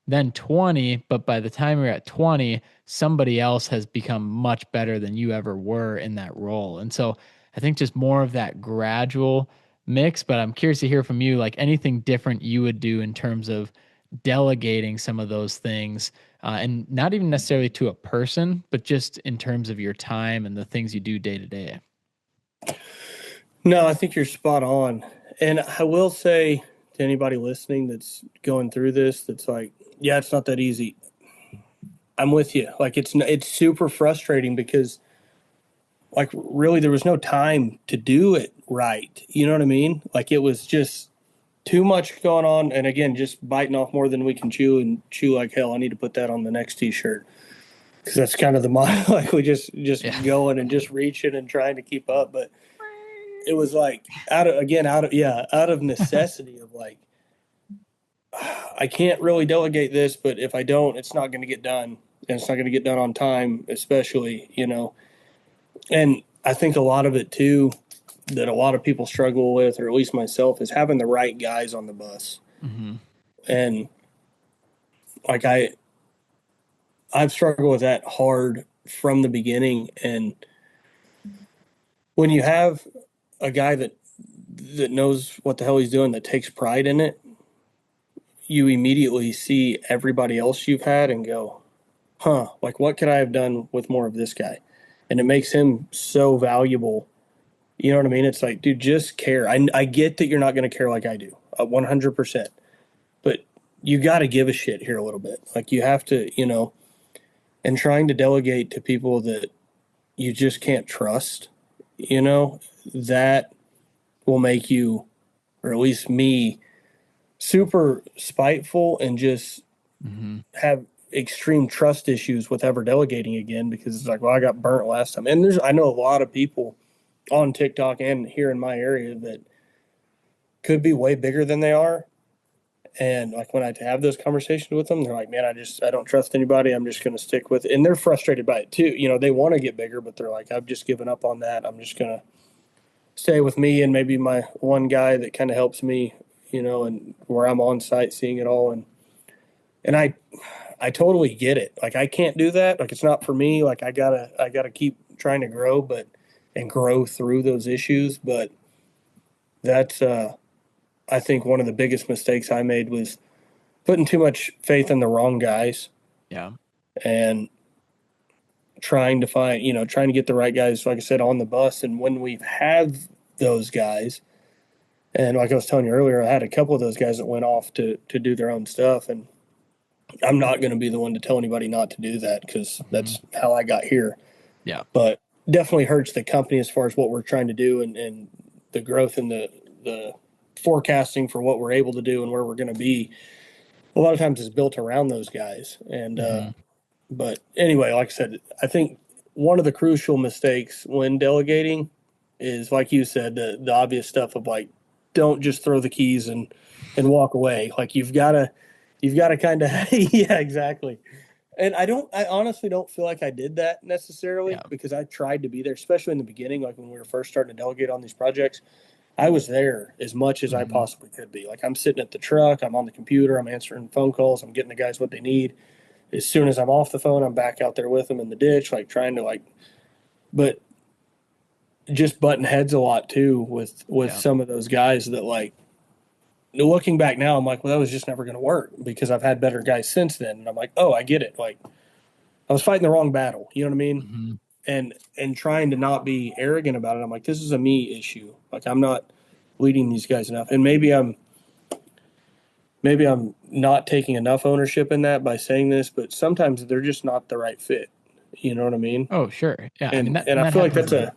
then 20. But by the time you're at 20, somebody else has become much better than you ever were in that role. And so I think just more of that gradual mix. But I'm curious to hear from you, like anything different you would do in terms of delegating some of those things. And not even necessarily to a person, but just in terms of your time and the things you do day to day. No, I think you're spot on. And I will say to anybody listening that's going through this, that's like, yeah, it's not that easy. I'm with you. Like it's super frustrating because like really there was no time to do it right. You know what I mean? Like it was just too much going on. And again, just biting off more than we can chew and chew like hell. I need to put that on the next t-shirt because that's kind of the model. Like we just Yeah. going and just reaching and trying to keep up. But it was like out of necessity of like, I can't really delegate this, but if I don't, it's not going to get done. And it's not going to get done on time, especially. And I think a lot of it too, that a lot of people struggle with, or at least myself, is having the right guys on the bus. Hmm. And like I've struggled with that hard from the beginning. And when you have a guy that knows what the hell he's doing, that takes pride in it, you immediately see everybody else you've had and go, huh, like what could I have done with more of this guy? And it makes him so valuable You know what I mean? It's like, dude, just care. I get that you're not going to care like I do, 100%. But you got to give a shit here a little bit. Like you have to, and trying to delegate to people that you just can't trust, that will make you, or at least me, super spiteful and just Mm-hmm. have extreme trust issues with ever delegating again because it's like, well, I got burnt last time. And I know a lot of people on TikTok and here in my area that could be way bigger than they are. And like when I have those conversations with them, they're like, man, I don't trust anybody. I'm just going to stick with it. And they're frustrated by it too. They want to get bigger, but they're like, I've just given up on that. I'm just going to stay with me and maybe my one guy that kind of helps me, and where I'm on site seeing it all. And I totally get it. Like I can't do that. Like it's not for me. Like I gotta keep trying to grow, and grow through those issues. But that's I think one of the biggest mistakes I made was putting too much faith in the wrong guys Yeah. and trying to find, trying to get the right guys, like I said, on the bus. And when we've had those guys, and like I was telling you earlier, I had a couple of those guys that went off to do their own stuff. And I'm not going to be the one to tell anybody not to do that because Mm-hmm. that's how I got here. Yeah. But definitely hurts the company as far as what we're trying to do and the growth and the forecasting for what we're able to do and where we're going to be. A lot of times is built around those guys. And Mm-hmm. but anyway, like I said, I think one of the crucial mistakes when delegating is, like you said, the obvious stuff of like, don't just throw the keys and walk away. Like you've got to kind of yeah, exactly. And I honestly don't feel like I did that necessarily Yeah. because I tried to be there, especially in the beginning, like when we were first starting to delegate on these projects. I was there as much as I Mm-hmm. possibly could be. Like I'm sitting at the truck, I'm on the computer, I'm answering phone calls, I'm getting the guys what they need. As soon as I'm off the phone, I'm back out there with them in the ditch, like trying to but just butting heads a lot too with Yeah. some of those guys that like looking back now, I'm like, well, that was just never going to work because I've had better guys since then. And I'm like, oh, I get it. Like I was fighting the wrong battle. You know what I mean? Mm-hmm. And trying to not be arrogant about it. I'm like, this is a me issue. Like I'm not leading these guys enough. And maybe I'm not taking enough ownership in that by saying this, but sometimes they're just not the right fit. You know what I mean? Oh, sure. Yeah. I mean And that and and I that feel like happens that's in a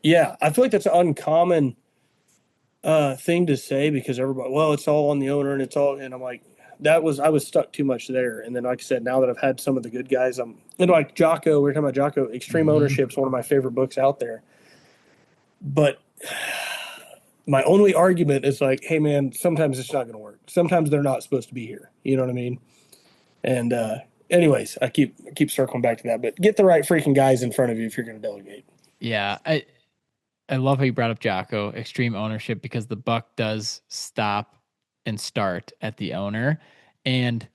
yeah, I feel like that's an uncommon thing to say because everybody, well, it's all on the owner and it's all, and I'm like, I was stuck too much there. And then, like I said, now that I've had some of the good guys, like Jocko, we were talking about Jocko, Extreme mm-hmm. Ownership is one of my favorite books out there. But my only argument is like, hey, man, sometimes it's not going to work. Sometimes they're not supposed to be here. You know what I mean? And, anyways, I keep circling back to that, but get the right freaking guys in front of you if you're going to delegate. Yeah. I love how you brought up Jocko, extreme ownership, because the buck does stop and start at the owner. And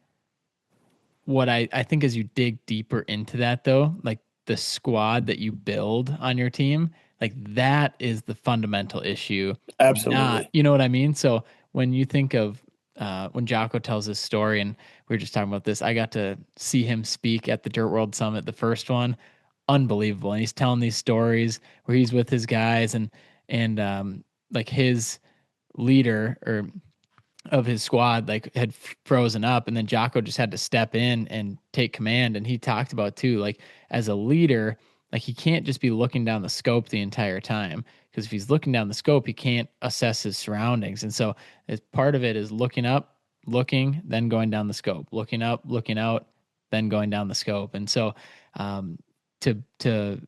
what I think as you dig deeper into that though, like the squad that you build on your team, like that is the fundamental issue. Not, Absolutely. you know what I mean? So when you think of when Jocko tells his story, and we were just talking about this, I got to see him speak at the Dirt World Summit, the first one. Unbelievable. And he's telling these stories where he's with his guys and like his leader or of his squad like had frozen up, and then Jocko just had to step in and take command. And he talked about too, like as a leader, like he can't just be looking down the scope the entire time, because if he's looking down the scope he can't assess his surroundings. And so as part of it is looking up, looking, then going down the scope, looking up, looking out, then going down the scope. And so um to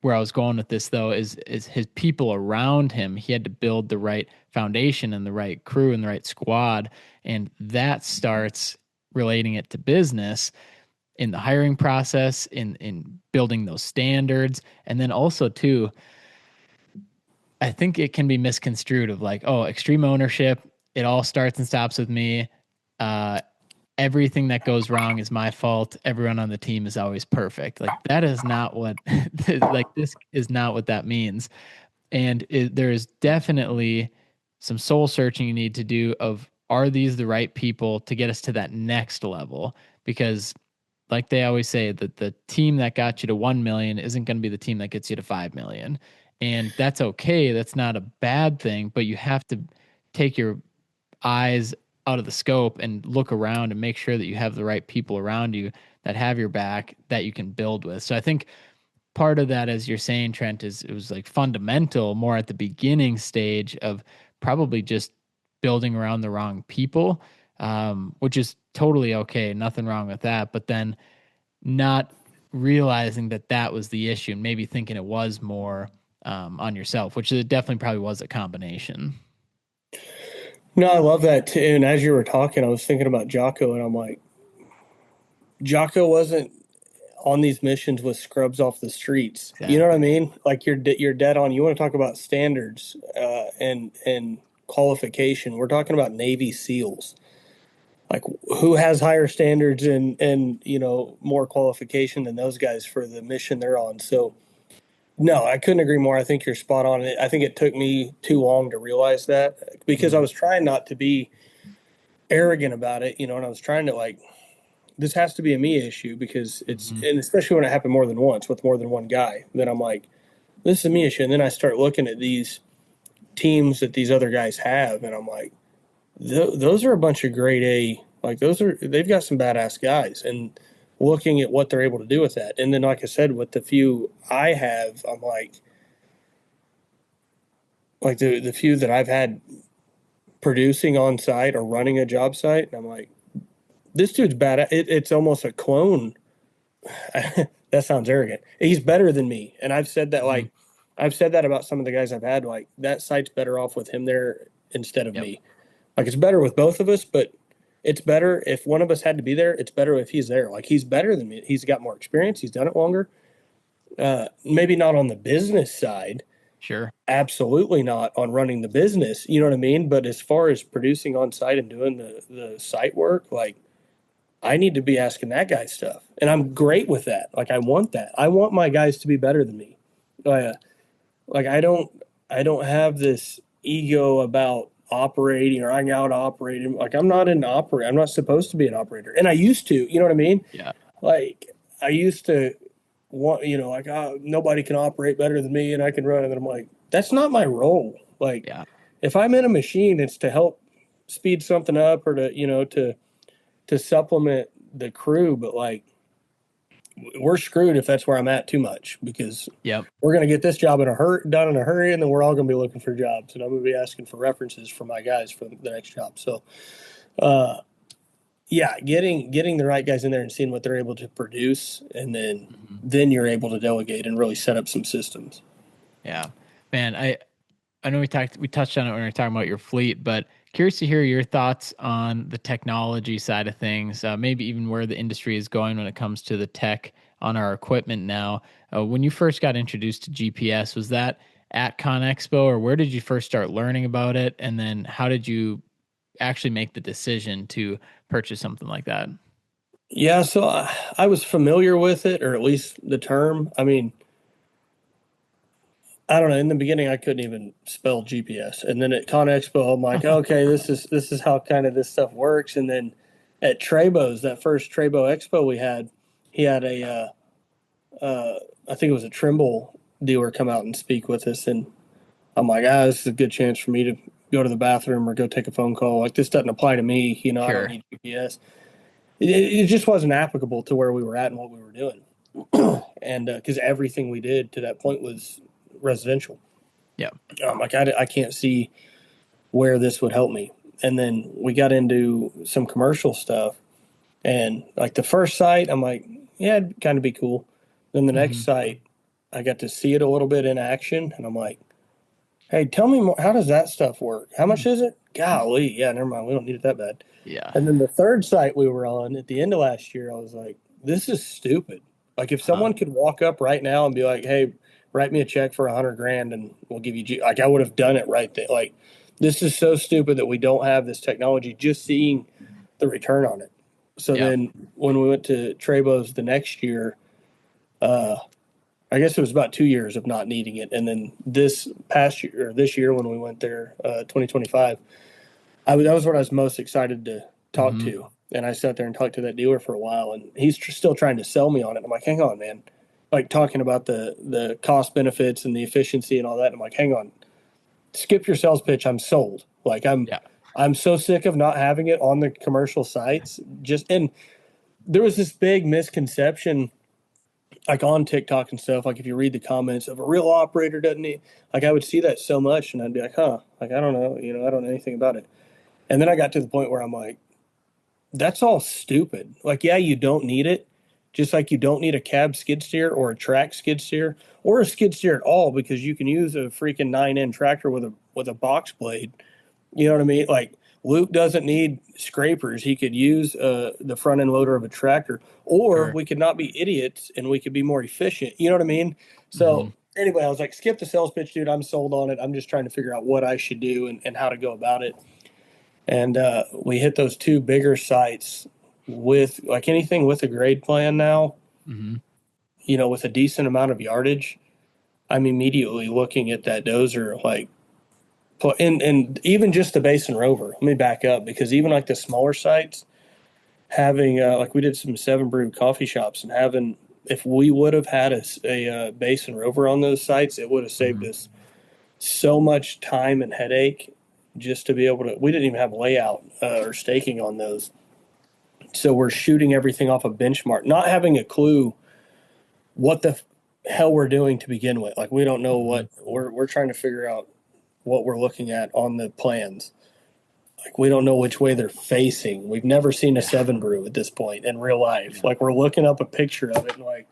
where I was going with this though is his people around him. He had to build the right foundation and the right crew and the right squad, and that starts relating it to business in the hiring process, in building those standards, and then also too, I think it can be misconstrued of like, oh, extreme ownership, it all starts and stops with me. Uh, Everything that goes wrong is my fault. Everyone on the team is always perfect. Like that is not what like this is not what that means. And there is definitely some soul searching you need to do of, are these the right people to get us to that next level? Because like they always say, that the team that got you to 1 million isn't going to be the team that gets you to 5 million. And that's okay. That's not a bad thing, but you have to take your eyes out of the scope and look around and make sure that you have the right people around you that have your back that you can build with. So I think part of that, as you're saying, Trent, is it was like fundamental more at the beginning stage of probably just building around the wrong people, which is totally okay. Nothing wrong with that. But then not realizing that that was the issue and maybe thinking it was more on yourself, which it definitely probably was a combination. No, I love that too. And as you were talking, I was thinking about Jocko, and I'm like, Jocko wasn't on these missions with scrubs off the streets. You know what I Exactly. mean? Like you're dead on. You want to talk about standards and qualification? We're talking about Navy SEALs. Like who has higher standards and more qualification than those guys for the mission they're on? So no, I couldn't agree more. I think you're spot on. I think it took me too long to realize that because I Mhm. was trying not to be arrogant about it, and I was trying to like this has to be a me issue because it's Mhm. and especially when it happened more than once with more than one guy, then I'm like, this is a me issue. And then I start looking at these teams that these other guys have, and I'm like, those are a bunch of grade A. Like they've got some badass guys, and looking at what they're able to do with that. And then, like I said, with the few I have, I'm like the few that I've had producing on site or running a job site, and I'm like, this dude's bad. It's almost a clone. That sounds arrogant. He's better than me, and Mhm. I've said that about some of the guys I've had. Like that site's better off with him there instead of Yep. me. Like it's better with both of us, but it's better if one of us had to be there. It's better if he's there. Like he's better than me. He's got more experience. He's done it longer. Maybe not on the business side. Sure. Absolutely not on running the business. You know what I mean? But as far as producing on site and doing the site work, like I need to be asking that guy stuff. And I'm great with that. Like I want that. I want my guys to be better than me. Uh, like I don't have this ego about operating or I'm out operating. Like I'm not an operator. I'm not supposed to be an operator. And I used to, you know what I mean? Yeah. Like I used to want, like nobody can operate better than me and I can run. And I'm like, that's not my role. Like Yeah. if I'm in a machine, it's to help speed something up or to, to supplement the crew. But like we're screwed if that's where I'm at too much because Yep. we're going to get this job done in a hurry, and then we're all going to be looking for jobs, and I'm going to be asking for references for my guys for the next job. So, uh, yeah, getting the right guys in there and seeing what they're able to produce, and then Mhm. then you're able to delegate and really set up some systems. Yeah. Man, I know we touched on it when we were talking about your fleet, but curious to hear your thoughts on the technology side of things, maybe even where the industry is going when it comes to the tech on our equipment now. When you first got introduced to GPS, was that at ConExpo, or where did you first start learning about it? And then how did you actually make the decision to purchase something like that? Yeah, so I was familiar with it, or at least the term. I mean, I don't know. In the beginning, I couldn't even spell GPS, and then at ConExpo, I'm like, okay, this is how kind of this stuff works. And then at Trebo's, that first Trebo Expo we had, he had I think it was a Trimble dealer come out and speak with us, and I'm like, this is a good chance for me to go to the bathroom or go take a phone call. Like this doesn't apply to me. I don't Sure. need GPS. It just wasn't applicable to where we were at and what we were doing, and because everything we did to that point was residential. Yeah. I'm like, I can't see where this would help me. And then we got into some commercial stuff. And like the first site, I'm like, yeah, it'd kind of be cool. Then the next Hmm. site, I got to see it a little bit in action. And I'm like, hey, tell me more. How does that stuff work? How much is it? Golly. Yeah, never mind. We don't need it that bad. Yeah. And then the third site we were on at the end of last year, I was like, this is stupid. Like if Uh, someone could walk up right now and be like, hey, write me a check for 100 grand and we'll give you, like I would have done it right there. Like this is so stupid that we don't have this technology, just seeing the return on it. So yeah. then when we went to Trebo's the next year, uh, I guess it was about 2 years of not needing it. And then this past year, or this year when we went there, 2025, that was what I was most excited to talk Hmm. to. And I sat there and talked to that dealer for a while, and he's still trying to sell me on it. I'm like, hang on, man. like talking about the cost benefits and the efficiency and all that. I'm like, hang on, skip your sales pitch. I'm sold. Like Yeah. I'm so sick of not having it on the commercial sites. Just and there was this big misconception like on TikTok and stuff, like if you read the comments of a real operator doesn't need, like I would see that so much and I'd be like, huh, like I don't know, I don't know anything about it. And then I got to the point where I'm like, that's all stupid. Like, yeah, you don't need it, just like you don't need a cab skid steer or a track skid steer or a skid steer at all because you can use a freaking 9N tractor with a box blade. You know what I mean? Like Luke doesn't need scrapers. He could use the front end loader of a tractor, or Sure. we could not be idiots and we could be more efficient. You know what I mean? Hmm. So anyway, I was like, skip the sales pitch, dude. I'm sold on it. I'm just trying to figure out what I should do and how to go about it. And we hit those two bigger sites with like anything with a grade plan now, Hmm. with a decent amount of yardage. I'm immediately looking at that dozer like and even just the Basin Rover. Let me back up because even like the smaller sites, having like we did some Seven Brew coffee shops and having if we would have had a Basin Rover on those sites, it would have saved Hmm. us so much time and headache just to be able to. We didn't even have layout or staking on those, so we're shooting everything off a benchmark, not having a clue what the hell we're doing to begin with. Like we don't know Hmm. what we're trying to figure out what we're looking at on the plans. Like we don't know which way they're facing. We've never seen a Yeah. seven brew at this point in real life. Yeah. Like we're looking up a picture of it and like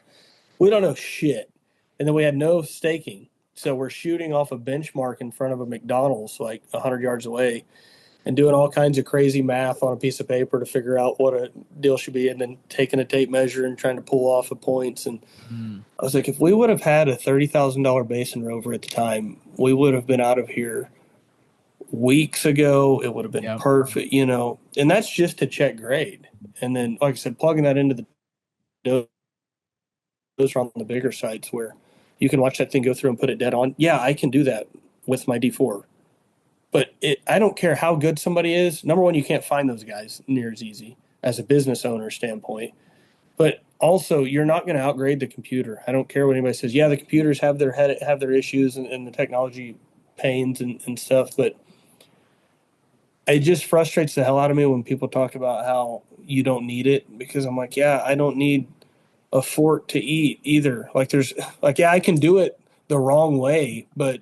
we don't know shit. And then we had no staking. So we're shooting off a benchmark in front of a McDonald's like 100 yards away and doing all kinds of crazy math on a piece of paper to figure out what a deal should be and then taking a tape measure and trying to pull off the points. And Mm. I was like, if we would have had a $30,000 Basin Rover at the time, we would have been out of here weeks ago. It would have been Yep. perfect. And that's just to check grade. And then, like I said, plugging that into the those are on the bigger sites where you can watch that thing go through and put it dead on. Yeah, I can do that with my D4. But I don't care how good somebody is. Number one, you can't find those guys near as easy as a business owner standpoint. But also, you're not going to outgrade the computer. I don't care what anybody says. Yeah, the computers have their issues and the technology pains and stuff, but it just frustrates the hell out of me when people talk about how you don't need it because I'm like, yeah, I don't need a fork to eat either. Like there's like, yeah, I can do it the wrong way, but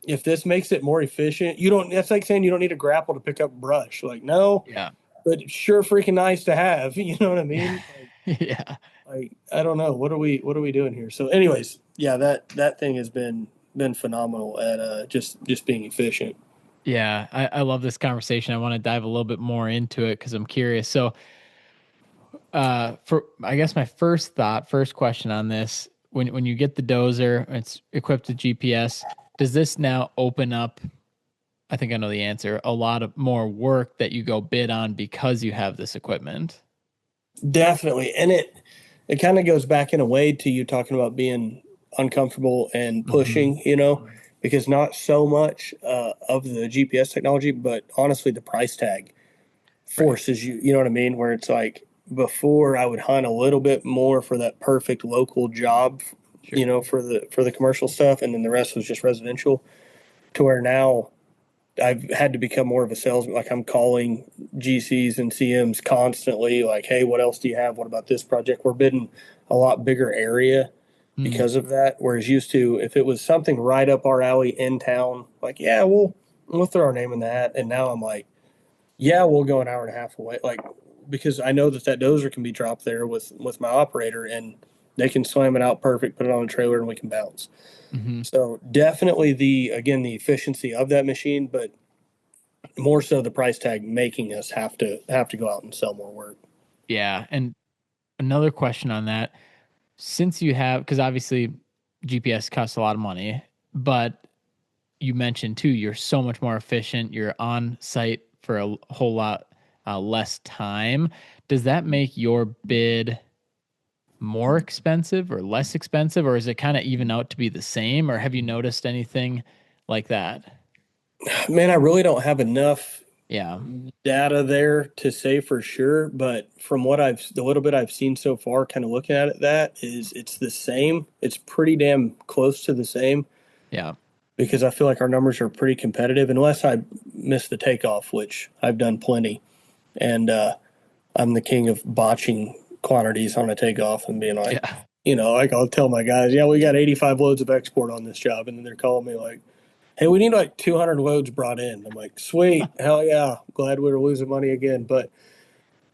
if this makes it more efficient, you don't, that's like saying you don't need a grapple to pick up brush. Like, no, Yeah. but it's sure freaking nice to have. You know what I Yeah. mean? Yeah. Like I don't know. What are we doing here? So anyways, yeah, that thing has been phenomenal at just being efficient. Yeah. I love this conversation. I want to dive a little bit more into it because I'm curious. So, for I guess my first question on this, when you get the dozer, it's equipped with GPS. Does this now open up? I think I know the answer. A lot of more work that you go bid on because you have this equipment. Definitely. And it kind of goes back in a way to you talking about being uncomfortable and Hmm. pushing, because not so much of the GPS technology, but honestly, the price tag Right. forces you, you know what I mean? Where it's like before I would hunt a little bit more for that perfect local job, Sure. for the commercial stuff, and then the rest was just residential. To where now I've had to become more of a salesman. Like I'm calling GCs and CMs constantly, like, hey, what else do you have? What about this project? We're bidding a lot bigger area Mm. because of that. Whereas used to, if it was something right up our alley in town, like, yeah, we'll throw our name in the hat. And now I'm like, yeah, we'll go an hour and a half away. Like, because I know that dozer can be dropped there with my operator and they can slam it out perfect, put it on a trailer and we can bounce. Hmm. So definitely the efficiency of that machine, but more so the price tag making us have to go out and sell more work. Yeah. And another question on that, since you have, because obviously GPS costs a lot of money, but you mentioned too, you're so much more efficient. You're on site for a whole lot less time. Does that make your bid more expensive or less expensive, or is it kind of even out to be the same? Or have you noticed anything like that? Man, I really don't have enough. Yeah. data there to say for sure, but from the little bit I've seen so far, kind of looking at it, that is, it's the same. It's pretty damn close to the same Yeah. because I feel like our numbers are pretty competitive, unless I miss the takeoff, which I've done plenty. And I'm the king of botching quantities on a takeoff and being like, Yeah. like I'll tell my guys, yeah, we got 85 loads of export on this job. And then they're calling me like, hey, we need like 200 loads brought in. I'm like, sweet, hell yeah, glad we were losing money again. But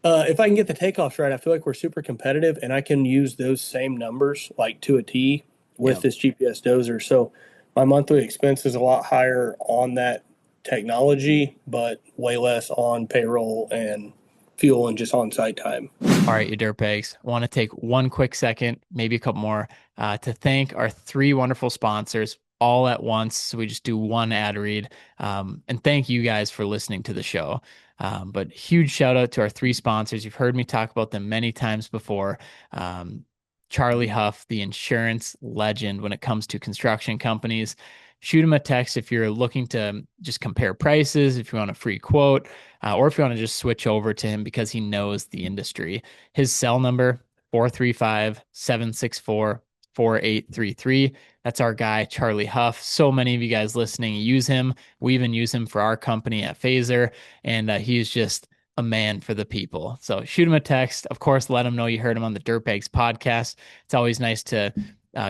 if I can get the takeoffs right, I feel like we're super competitive, and I can use those same numbers like to a T with Yep. this GPS dozer. So my monthly expense is a lot higher on that technology, but way less on payroll and fuel and just on site time. All right, you dirtbags. I want to take one quick second, maybe a couple more, to thank our three wonderful sponsors all at once. So we just do one ad read. And thank you guys for listening to the show. But huge shout out to our three sponsors. You've heard me talk about them many times before. Um, Charlie Huff, the insurance legend when it comes to construction companies. Shoot him a text if you're looking to just compare prices, if you want a free quote, or if you want to just switch over to him because he knows the industry. His cell number, 435-764-4833. That's our guy, Charlie Huff. So many of you guys listening use him. We even use him for our company at Phaser, and he's just a man for the people. So shoot him a text. Of course, let him know you heard him on the Dirtbags podcast. It's always nice to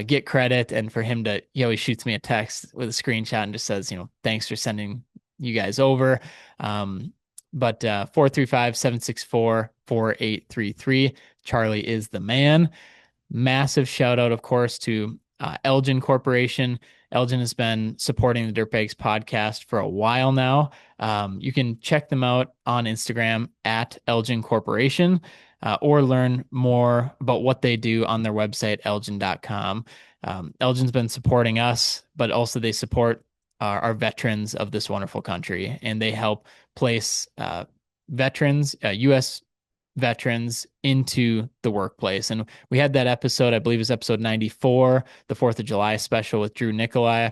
get credit, and for him to, he always shoots me a text with a screenshot and just says, thanks for sending you guys over. But 435-764-4833. Charlie is the man. Massive shout out, of course, to Eljen Corporation. Eljen has been supporting the Dirtbags podcast for a while now. You can check them out on Instagram at Eljen Corporation, or learn more about what they do on their website, elgin.com. Elgin's been supporting us, but also they support our veterans of this wonderful country, and they help place veterans, U.S. veterans into the workplace. And we had that episode, I believe it was episode 94, the 4th of July special with Drew Nicolai,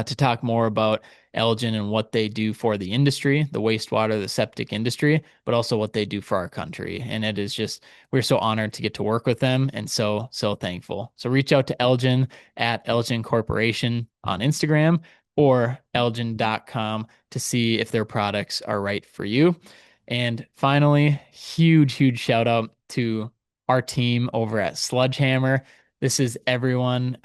to talk more about Elgin and what they do for the industry, the wastewater, the septic industry, but also what they do for our country. And it is just, we're so honored to get to work with them and so thankful. So reach out to Elgin at Elgin Corporation on Instagram or elgin.com to see if their products are right for you. And finally, huge shout out to our team over at Sludgehammer. This is everyone,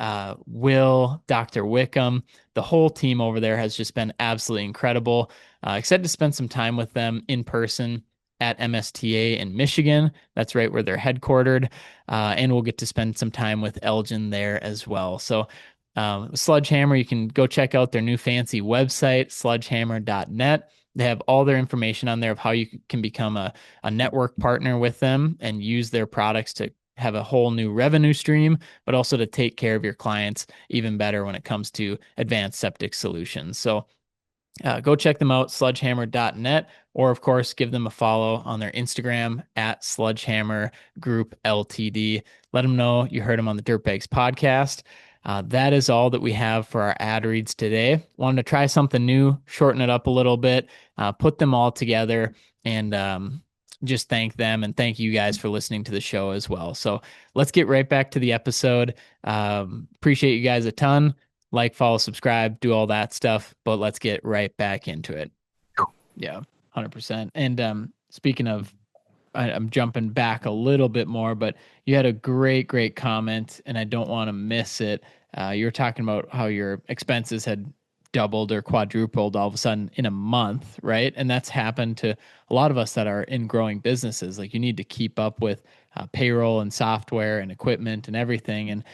Will, Dr. Wickham, the whole team over there has just been absolutely incredible. Excited to spend some time with them in person at MSTA in Michigan. That's right where they're headquartered. And we'll get to spend some time with Elgin there as well. So, Sludgehammer, you can go check out their new fancy website, sludgehammer.net. They have all their information on there of how you can become a network partner with them and use their products to have a whole new revenue stream, but also to take care of your clients even better when it comes to advanced septic solutions. So go check them out, sludgehammer.net, or of course, give them a follow on their Instagram at Sludgehammer Group Ltd. Let them know you heard them on the Dirtbags podcast. That is all that we have for our ad reads today. Wanted to try something new, shorten it up a little bit, put them all together, and just thank them and thank you guys for listening to the show as well. So let's get right back to the episode. Appreciate you guys a ton. Like, follow, subscribe, do all that stuff. But let's get right back into it. Yeah, 100%. And speaking of, I'm jumping back a little bit more, but you had a great comment, and I don't want to miss it. You were talking about how your expenses had doubled or quadrupled all of a sudden in a month, right? And that's happened to a lot of us that are in growing businesses. Like, you need to keep up with payroll and software and equipment and everything. And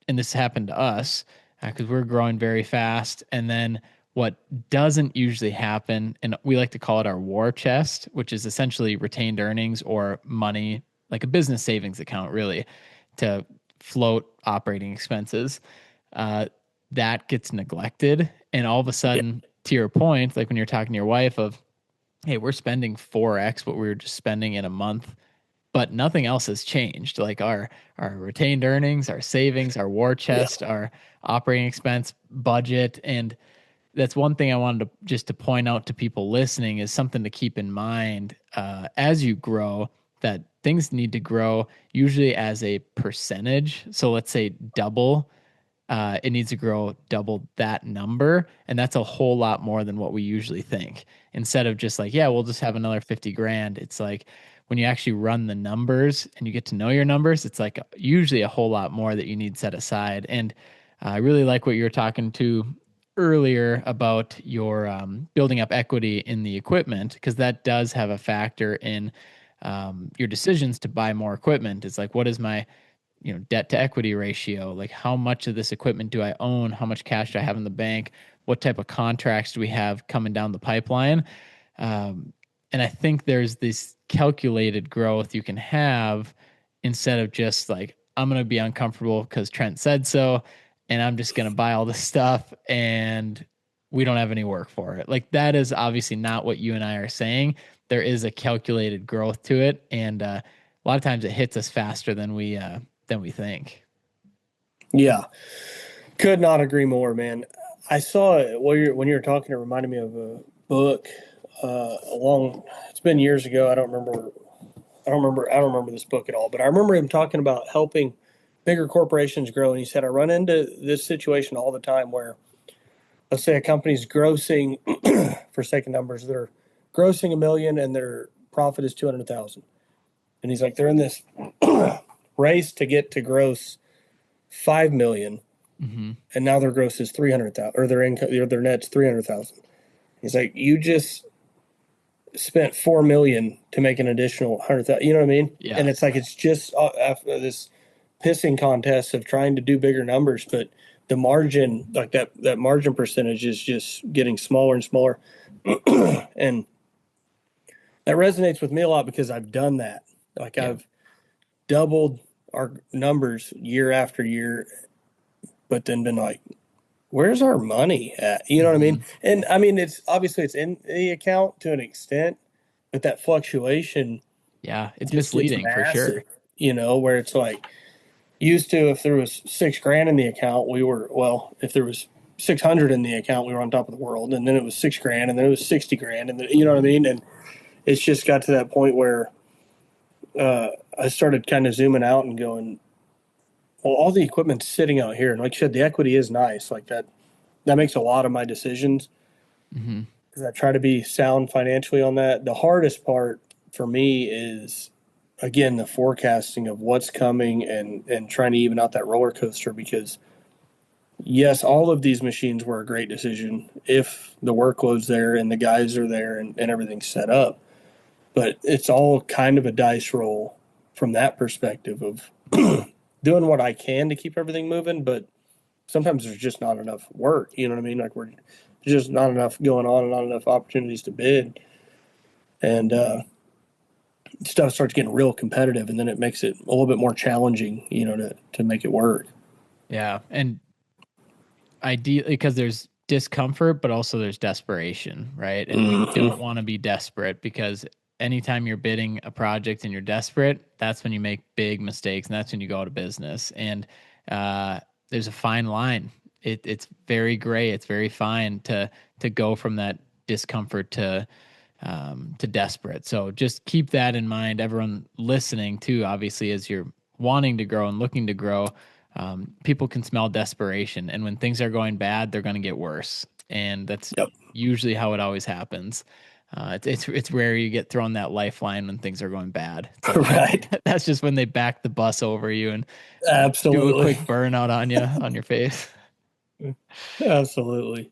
and this happened to us because we're growing very fast. And then what doesn't usually happen, and we like to call it our war chest, which is essentially retained earnings or money, like a business savings account, really, to float operating expenses. That gets neglected. And all of a Yeah. sudden, to your point, like when you're talking to your wife of, hey, we're spending 4x what we were just spending in a month, but nothing else has changed. Like our retained earnings, our savings, our war Yeah. chest, our operating expense budget, and that's one thing I wanted to just to point out to people listening is something to keep in mind as you grow, that things need to grow usually as a percentage. So let's say double, it needs to grow double that number. And that's a whole lot more than what we usually think. Instead of just like, yeah, we'll just have another 50 grand. It's like when you actually run the numbers and you get to know your numbers, it's like usually a whole lot more that you need set aside. And I really like what you were talking to earlier about your building up equity in the equipment, because that does have a factor in your decisions to buy more equipment. It's like, what is my debt to equity ratio? Like, how much of this equipment do I own? How much cash do I have in the bank? What type of contracts do we have coming down the pipeline? Um, and I think there's this calculated growth you can have instead of just like, I'm going to be uncomfortable because Trent said so, and I'm just going to buy all this stuff and we don't have any work for it. Like, that is obviously not what you and I are saying. There is a calculated growth to it. And a lot of times it hits us faster than we think. Yeah, could not agree more, man. I saw it when you were talking. It reminded me of a book. Along, it's been years ago. I don't remember. I don't remember this book at all. But I remember him talking about helping bigger corporations grow. And he said, I run into this situation all the time where, let's say, a company's grossing, for sake of numbers, they're grossing 1 million and their profit is 200,000. And he's like, they're in this race to get to gross 5 million, Mm-hmm. and now their gross is 300,000, or their income, their net's 300,000. He's like, you just spent 4 million to make an additional 100,000. You know what I mean? Yeah. And it's like it's just after this pissing contest of trying to do bigger numbers, but the margin, like that margin percentage, is just getting smaller and smaller, and that resonates with me a lot because I've done that. Like Yeah. I've doubled our numbers year after year, but then been like, where's our money at? You know what I Mm-hmm. mean? And I mean, it's obviously it's in the account to an extent, but that fluctuation Yeah. It's just gets misleading for massive, sure. where it's like used to, if there was 6 grand in the account, if there was 600 in the account, we were on top of the world. And then it was 6 grand, and then it was 60 grand. And then, you know what I mean? And it's just got to that point where I started kind of zooming out and going, well, all the equipment's sitting out here. And like you said, the equity is nice. Like that makes a lot of my decisions Mm-hmm. because I try to be sound financially on that. The hardest part for me is, again, the forecasting of what's coming and trying to even out that roller coaster, because yes, all of these machines were a great decision if the workload's there and the guys are there and everything's set up. But it's all kind of a dice roll from that perspective of doing what I can to keep everything moving, but sometimes there's just not enough work. You know what I mean? Like, we're just not enough going on and not enough opportunities to bid. And stuff starts getting real competitive, and then it makes it a little bit more challenging, to make it work. Yeah. And ideally, because there's discomfort, but also there's desperation, right? And we don't Mm-hmm. want to be desperate, because anytime you're bidding a project and you're desperate, that's when you make big mistakes, and that's when you go out of business. And uh, there's a fine line. It's very gray. It's very fine to go from that discomfort to desperate. So just keep that in mind. Everyone listening too, obviously, as you're wanting to grow and looking to grow, people can smell desperation, and when things are going bad, they're going to get worse, and that's Yep. usually how it always happens. It's rare you get thrown that lifeline when things are going bad. It's like Right. that's just when they back the bus over you and do a Absolutely. quick burnout on you on your face. Absolutely.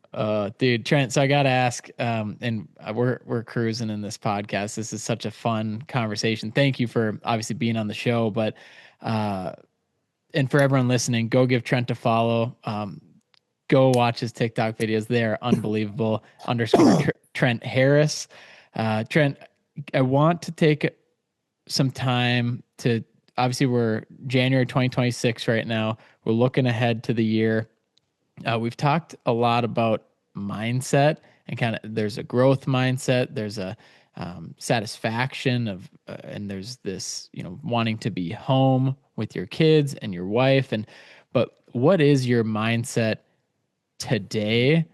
Dude, Trent. So I got to ask, and we're cruising in this podcast. This is such a fun conversation. Thank you for obviously being on the show, but uh, and for everyone listening, go give Trent a follow. Go watch his TikTok videos. They're unbelievable. Underscore Trent Harris. Trent, I want to take some time to. Obviously, we're January 2026 right now. We're looking ahead to the year. We've talked a lot about mindset, and kind of there's a growth mindset, there's a satisfaction of, and there's this, wanting to be home with your kids and your wife. And, but what is your mindset today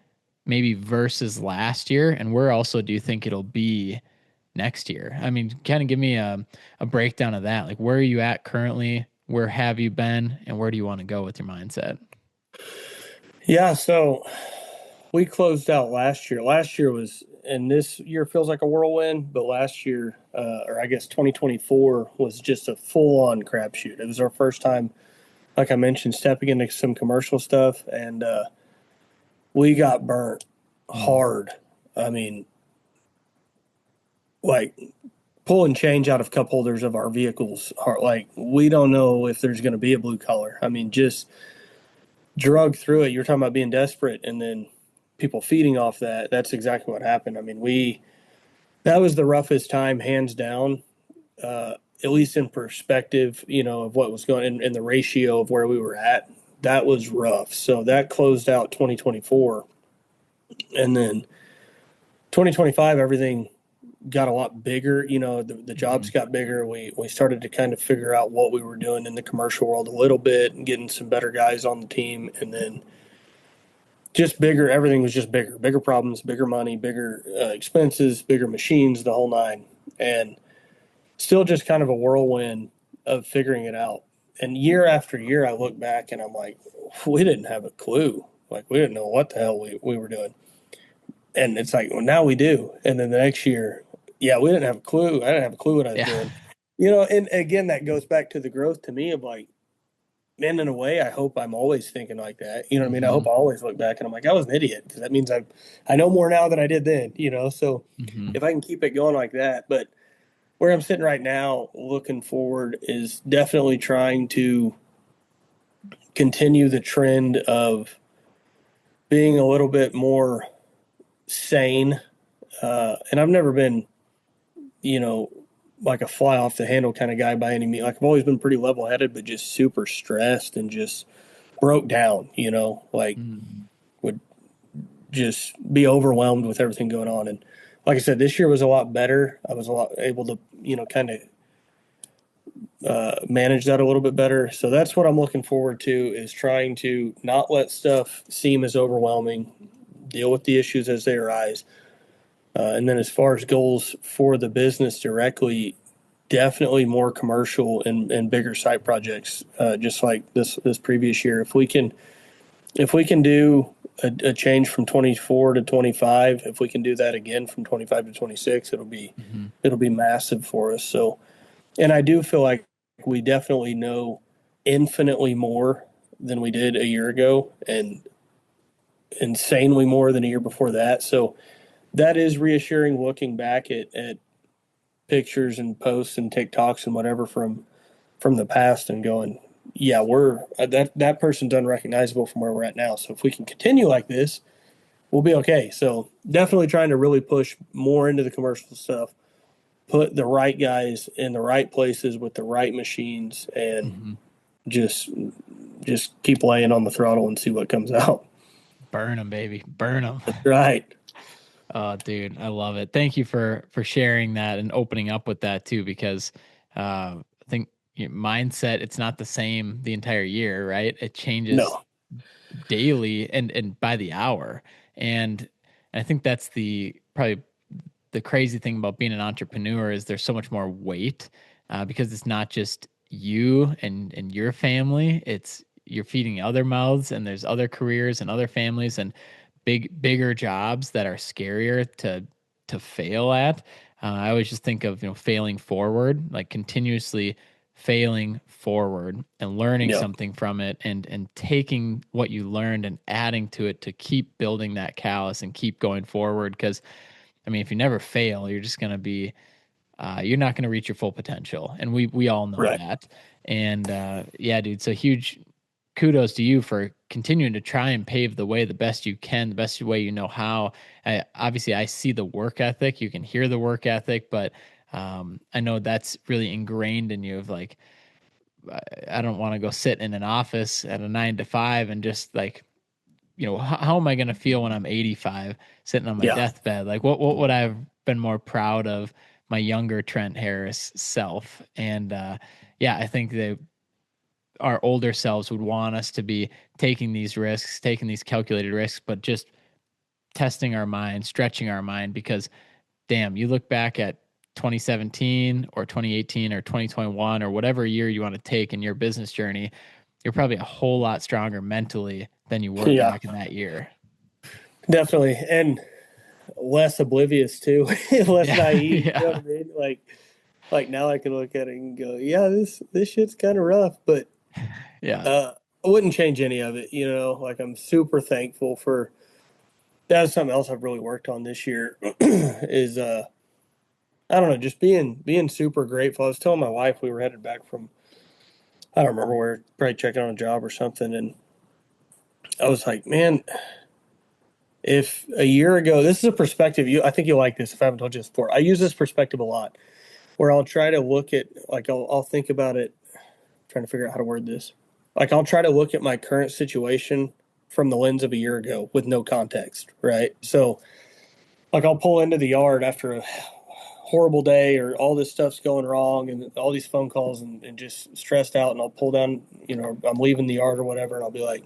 maybe versus last year? And where also do you think it'll be next year? I mean, kind of give me a breakdown of that. Like, where are you at currently? Where have you been? And where do you want to go with your mindset? Yeah, so we closed out last year. Last year was, and this year feels like a whirlwind, but last year, or I guess 2024, was just a full on crapshoot. It was our first time, like I mentioned, stepping into some commercial stuff, and we got burnt Mm, hard. I mean, like pulling change out of cup holders of our vehicles. Like, we don't know if there's going to be a blue collar. I mean, just drug through it. You're talking about being desperate, and then people feeding off that. That's exactly what happened. I mean, that was the roughest time, hands down. At least in perspective, of what was going in the ratio of where we were at. That was rough. So that closed out 2024, and then 2025, everything got a lot bigger. The jobs mhm, got bigger. We started to kind of figure out what we were doing in the commercial world a little bit, and getting some better guys on the team, and then just bigger. Everything was just bigger, bigger problems, bigger money, bigger expenses, bigger machines, the whole nine, and still just kind of a whirlwind of figuring it out. And year after year, I look back and I'm like, we didn't have a clue. Like, we didn't know what the hell we were doing. And it's like, well, now we do. And then the next year, yeah, we didn't have a clue. I didn't have a clue what I was yeah. doing. And again, that goes back to the growth to me of like, man, in a way, I hope I'm always thinking like that. You know what I mean? I Hmm. hope I always look back and I'm like, I was an idiot, because that means I know more now than I did then. So Hmm. if I can keep it going like that, but where I'm sitting right now, looking forward, is definitely trying to continue the trend of being a little bit more sane. And I've never been, you know, like a fly off the handle kind of guy by any means. Like, I've always been pretty level headed, but just super stressed and just broke down, like Hmm. would just be overwhelmed with everything going on. And like I said, this year was a lot better. I was a lot able to, kind of manage that a little bit better. So that's what I'm looking forward to, is trying to not let stuff seem as overwhelming, deal with the issues as they arise. And then as far as goals for the business directly, definitely more commercial and bigger site projects, just like this previous year. If we can do a change from 24 to 25, if we can do that again from 25 to 26, Hmm. it'll be massive for us. So, and I do feel like we definitely know infinitely more than we did a year ago, and insanely more than a year before that. So that is reassuring, looking back at pictures and posts and TikToks and whatever from the past, and going, yeah, we're that person's unrecognizable from where we're at now. So if we can continue like this, we'll be okay. So definitely trying to really push more into the commercial stuff, put the right guys in the right places with the right machines, and Hmm. just just keep laying on the throttle and see what comes out. Burn them, baby. Burn them. Right. Oh, dude, I love it. Thank you for sharing that and opening up with that too, because I think your mindset, it's not the same the entire year, right? It changes No. daily and by the hour. And I think that's the probably the crazy thing about being an entrepreneur is there's so much more weight, because it's not just you and your family. It's you're feeding other mouths, and there's other careers and other families and bigger jobs that are scarier to fail at. I always just think of failing forward, like continuously failing forward and learning Yeah. something from it, and taking what you learned and adding to it to keep building that callus and keep going forward. Because I mean, if you never fail, you're just going to be, you're not going to reach your full potential. And we all know Right. that. And yeah, dude, so huge kudos to you for continuing to try and pave the way the best you can, the best way you know how. Obviously, I see the work ethic. You can hear the work ethic, but I know that's really ingrained in you of like, I don't want to go sit in an office at a 9 to 5 and just like how am I going to feel when I'm 85 sitting on my Yeah. deathbed? Like, what would I have been more proud of my younger Trent Harris self? And yeah, I think that our older selves would want us to be taking these risks, taking these calculated risks, but just testing our mind, stretching our mind, because damn, you look back at 2017 or 2018 or 2021 or whatever year you want to take in your business journey, you're probably a whole lot stronger mentally than you were Yeah, back in that year. definitely. And less oblivious too, less Yeah. naive. You know what Yeah. I mean? Like now I can look at it and go, yeah, this shit's kind of rough, but Yeah. I wouldn't change any of it. You know, like I'm super thankful for that's something else I've really worked on this year is I don't know, just being super grateful. I was telling my wife we were headed back from I don't remember where, probably checking on a job or something, and I was like, man, if a year ago, this is a perspective I think you'll like this if I haven't told you this before. I use this perspective a lot where I'll try to look at like I'll think about it, trying to figure out how to word this. Like I'll try to look at my current situation from the lens of a year ago with no context, right? So like I'll pull into the yard after a horrible day or all this stuff's going wrong and all these phone calls and just stressed out, and I'll pull down, I'm leaving the yard or whatever, and I'll be like,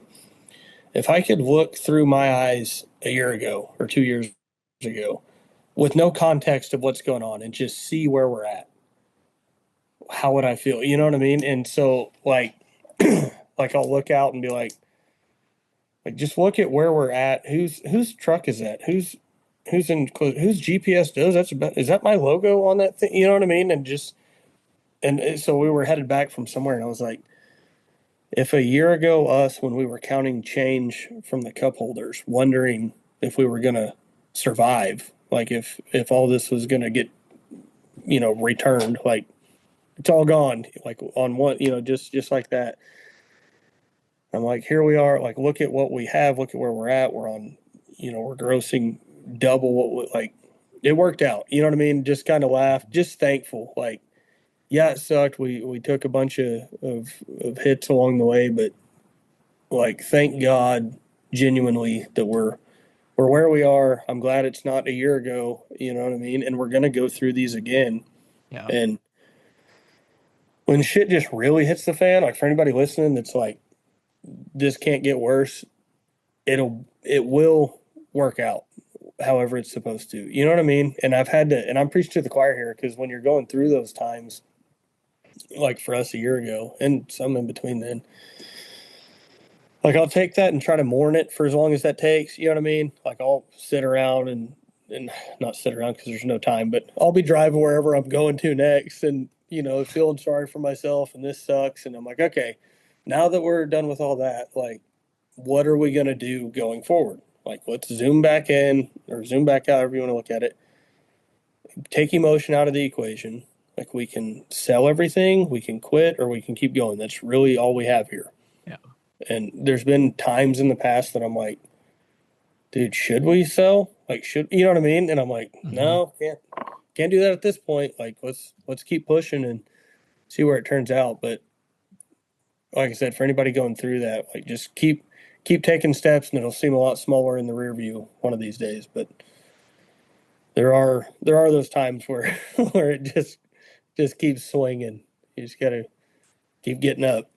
if I could look through my eyes a year ago or 2 years ago with no context of what's going on and just see where we're at, how would I feel? You know what I mean? And so like I'll look out and be like just look at where we're at. Whose truck is that? Whose GPS does that's about? Is that my logo on that thing? You know what I mean? And so we were headed back from somewhere, and I was like, if a year ago us when we were counting change from the cup holders, wondering if we were gonna survive, like if all this was gonna get returned, like it's all gone, like on one, just like that. I'm like, here we are, like look at what we have, look at where we're at. We're on, we're grossing double like it worked out. You know what I mean? Just kind of laughed, just thankful. Like, yeah, it sucked. We took a bunch of hits along the way, but like thank God genuinely that we're where we are. I'm glad it's not a year ago, you know what I mean? And we're gonna go through these again. Yeah. And when shit just really hits the fan, like for anybody listening that's like, this can't get worse, it will work out however it's supposed to. You know what I mean? And I'm preaching to the choir here because when you're going through those times, like for us a year ago and some in between then, like I'll take that and try to mourn it for as long as that takes. You know what I mean? Like I'll sit around and not sit around because there's no time, but I'll be driving wherever I'm going to next, and feeling sorry for myself, and this sucks. And I'm like, okay, now that we're done with all that, like, what are we gonna do going forward? Like, let's zoom back in or zoom back out, however you want to look at it. Take emotion out of the equation. Like we can sell everything, we can quit, or we can keep going. That's really all we have here. Yeah. And there's been times in the past that I'm like, dude, should we sell? Like, should you know what I mean? And I'm like, Hmm. no, can't do that at this point. Like, let's keep pushing and see where it turns out. But like I said, for anybody going through that, like just keep taking steps, and it'll seem a lot smaller in the rear view one of these days. But there are those times where where it just keeps swinging. You just gotta keep getting up.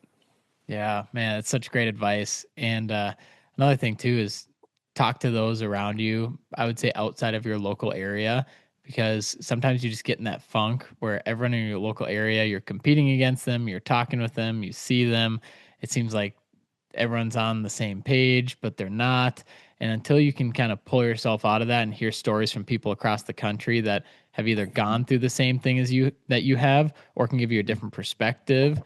Yeah, man, it's such great advice. And another thing too is talk to those around you. I would say outside of your local area, because sometimes you just get in that funk where everyone in your local area, you're competing against them, you're talking with them, you see them. It seems like everyone's on the same page, but they're not. And until you can kind of pull yourself out of that and hear stories from people across the country that have either gone through the same thing as you that you have, or can give you a different perspective,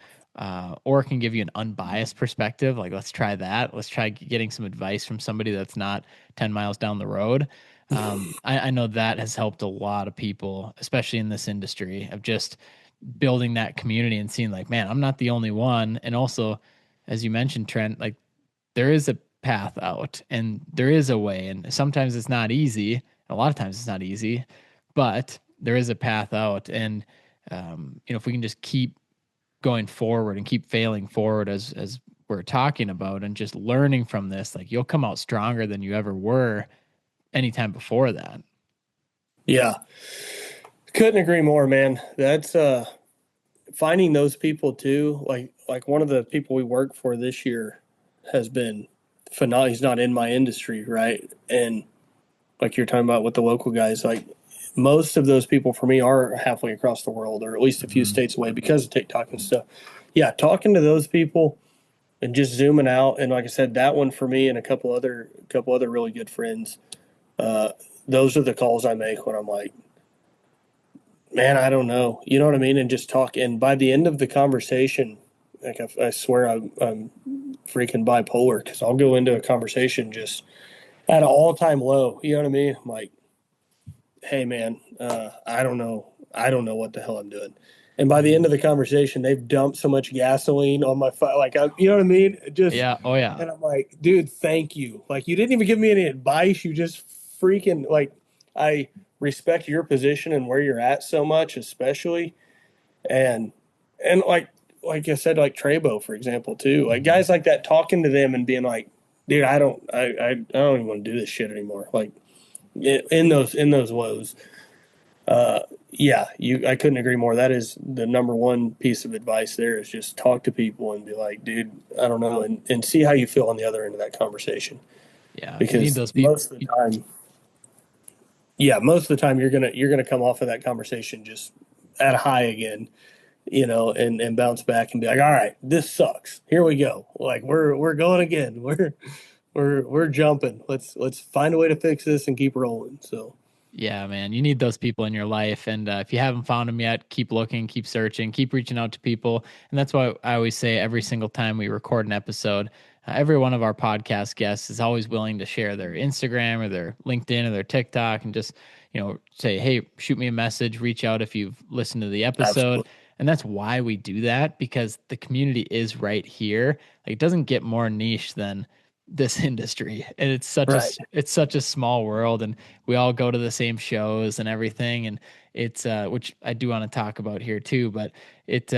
or can give you an unbiased perspective. Like, let's try that. Let's try getting some advice from somebody that's not 10 miles down the road. I know that has helped a lot of people, especially in this industry, of just building that community and seeing like, man, I'm not the only one. And also, as you mentioned, Trent, like there is a path out and there is a way. And sometimes it's not easy. A lot of times it's not easy, but there is a path out. And, if we can just keep going forward and keep failing forward as we're talking about and just learning from this, like you'll come out stronger than you ever were anytime before that. Yeah, couldn't agree more, man. That's finding those people too. Like one of the people we work for this year has been phenomenal. He's not in my industry, right? And like you're talking about with the local guys, like most of those people for me are halfway across the world or at least a few Mhm. states away because of TikTok and stuff. Yeah, talking to those people and just zooming out, and like I said, that one for me and a couple other really good friends. Uh, those are the calls I make when I'm like, man, I don't know, you know what I mean, and just talk. And by the end of the conversation, like I swear I'm freaking bipolar because I'll go into a conversation just at an all time low. You know what I mean? I'm like, hey man, I don't know what the hell I'm doing. And by the end Mhm. of the conversation, they've dumped so much gasoline on my fire, you know what I mean? Just, Yeah. Oh yeah. and I'm like, dude, thank you. Like, you didn't even give me any advice. You just freaking like, I respect your position and where you're at so much, especially, and and like I said, like Trebo, for example, too. Like Mhm. guys like that, talking to them and being like, dude, I don't even want to do this shit anymore. Like in those woes. Yeah, I couldn't agree more. That is the number one piece of advice there is just talk to people and be like, dude, I don't know, and see how you feel on the other end of that conversation. Yeah. You need Because those people. most of the time you're gonna come off of that conversation just at a high again, and bounce back and be like, all right, this sucks. Here we go. Like we're going again. We're jumping. Let's find a way to fix this and keep rolling. So Yeah, man, you need those people in your life. And if you haven't found them yet, keep looking, keep searching, keep reaching out to people. And that's why I always say every single time we record an episode, every one of our podcast guests is always willing to share their Instagram or their LinkedIn or their TikTok and just, say, hey, shoot me a message, reach out if you've listened to the episode. absolutely And that's why we do that because the community is right here. Like, it doesn't get more niche than this industry, and right. it's such a small world, and we all go to the same shows and everything, and it's which I do want to talk about here too, but it's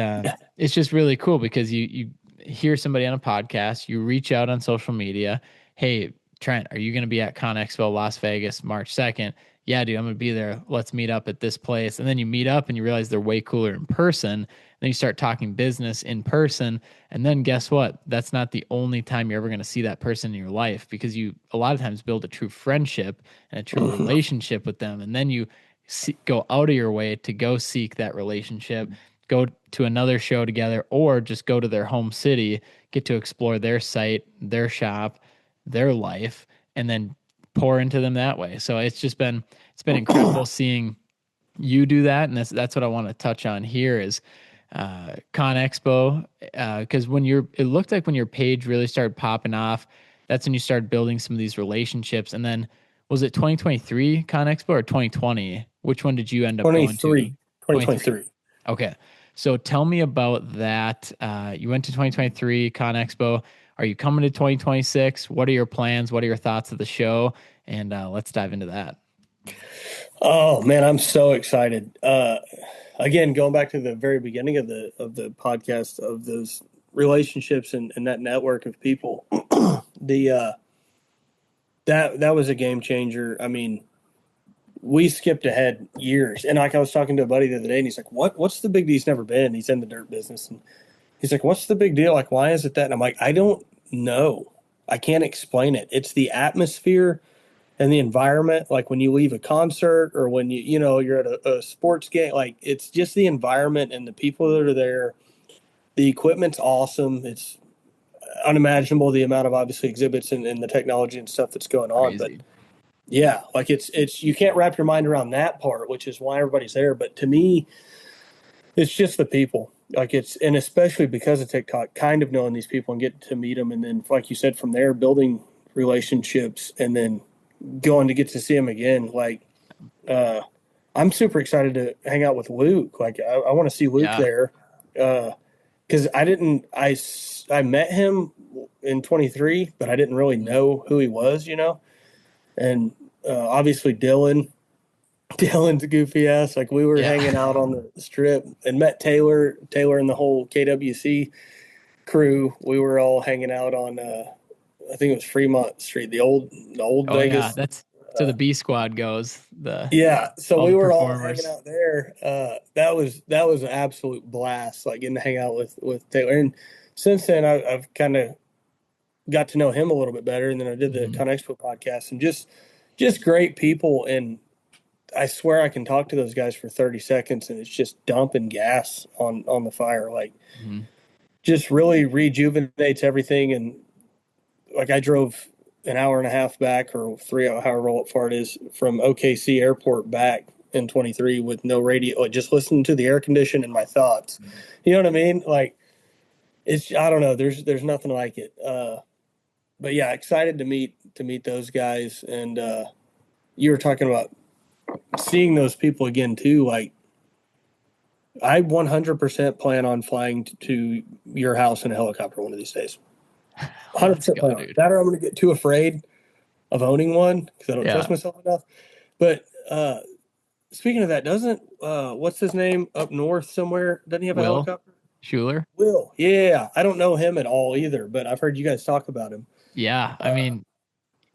just really cool because you hear somebody on a podcast, you reach out on social media, hey Trent, are you going to be at Con Expo Las Vegas March 2nd? Yeah, dude, I'm going to be there. Let's meet up at this place. And then you meet up and you realize they're way cooler in person. Then you start talking business in person. And then guess what? That's not the only time you're ever going to see that person in your life because you a lot of times build a true friendship and a true Mhm. relationship with them. And then you go out of your way to go seek that relationship, go to another show together, or just go to their home city, get to explore their site, their shop, their life, and then pour into them that way. So it's been incredible seeing you do that, and that's what I want to touch on here is Con Expo, because it looked like when your page really started popping off, that's when you started building some of these relationships. And then was it 2023 Con Expo or 2020? Which one did you end up going to? 23, 23. 2023. Okay, so tell me about that. You went to 2023 Con Expo. Are you coming to 2026? What are your plans? What are your thoughts of the show? And let's dive into that. Oh man, I'm so excited. Again, going back to the very beginning of the podcast of those relationships and that network of people, the that was a game changer. I mean, we skipped ahead years, and like I was talking to a buddy the other day, and he's like, What's the big deal?" He's never been. He's in the dirt business, and he's like, "What's the big deal? Like, why is it that?" And I'm like, "I don't know. I can't explain it. It's the atmosphere and the environment. Like when you leave a concert or when you're at a sports game. Like it's just the environment and the people that are there. The equipment's awesome. It's unimaginable the amount of obviously exhibits and the technology and stuff that's going on. But Crazy. yeah, like it's you can't wrap your mind around that part, which is why everybody's there. But to me, it's just the people. Like and especially because of TikTok, kind of knowing these people and getting to meet them, and then like you said, from there building relationships, and then going to get to see them again. Like uh, I'm super excited to hang out with Luke. Like I want to see Luke Yeah. there because I didn't. I met him in 23, but I didn't really Mhm. know who he was. And obviously Dylan. Dylan's a goofy ass. Like we were Yeah. hanging out on the strip and met Taylor and the whole KWC crew. We were all hanging out on I think it was Fremont Street, the old Oh yeah, Vegas. that's so the B squad goes, the Yeah, so all we the were all hanging performers. out there. That was an absolute blast, like getting to hang out with Taylor. And since then, I've kind of got to know him a little bit better. And then I did the Mhm. ConExpo podcast, and just just great people. And I swear I can talk to those guys for 30 seconds and it's just dumping gas on the fire. Like, Mhm. just really rejuvenates everything. And like, I drove an hour and a half back or 3 hour, however far it is, from OKC airport back in 23 with no radio, like just listening to the air condition and my thoughts. You know what I mean? Like, it's, I don't know. There's nothing like it. But yeah, excited to meet those guys. And you were talking about seeing those people again too. Like, I 100% plan on flying to your house in a helicopter one of these days. Let's 100% go, plan on it. dude. That or I'm going to get too afraid of owning one because I don't Yeah. trust myself enough. But speaking of that, doesn't what's his name up north somewhere? Doesn't he have a Will helicopter? Schuler. Will. Yeah, I don't know him at all either, but I've heard you guys talk about him. Yeah. I mean,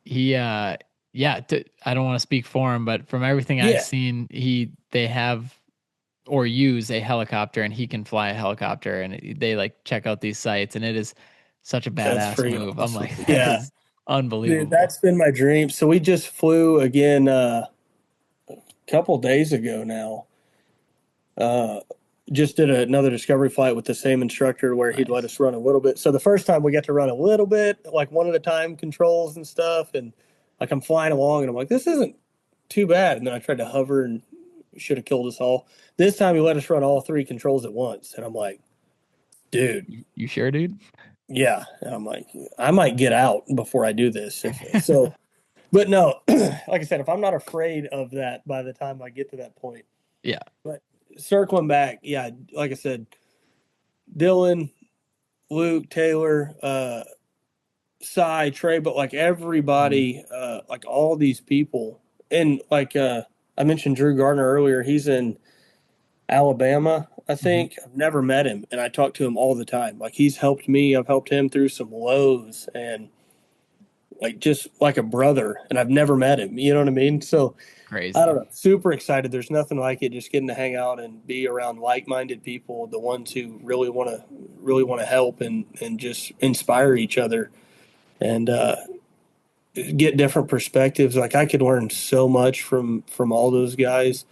he, yeah, I don't want to speak for him, but from everything I've Yeah, seen, they have or use a helicopter and he can fly a helicopter and they like check out these sites and it is such a that's badass freaking move. I'm awesome. like, that Yeah, is dude, unbelievable. that's been my dream. So we just flew again a couple days ago now. Uh, just did another discovery flight with the same instructor where he'd let Nice. us run a little bit. So the first time we got to run a little bit, like one at a time controls and stuff. And like I'm flying along and I'm like, this isn't too bad. And then I tried to hover and should have killed us all. This time he let us run all three controls at once. And I'm like, dude, You sure, dude? yeah. And I'm like, I might get out before I do this. If so, but no, like I said, if I'm not afraid of that by the time I get to that point. Yeah. But circling back, yeah, like I said, Dylan, Luke, Taylor, Cy, Trey, but like Mhm. everybody, like all these people, and like I mentioned Drew Gardner earlier. He's in Alabama, I Mhm. think. I've never met him, and I talk to him all the time. Like he's helped me. I've helped him through some lows, and like just like a brother. And I've never met him. You know what I mean? So I don't Crazy. know. Super excited. There's nothing like it. Just getting to hang out and be around like-minded people, the ones who really want to help and just inspire each other and get different perspectives. Like I could learn so much from all those guys,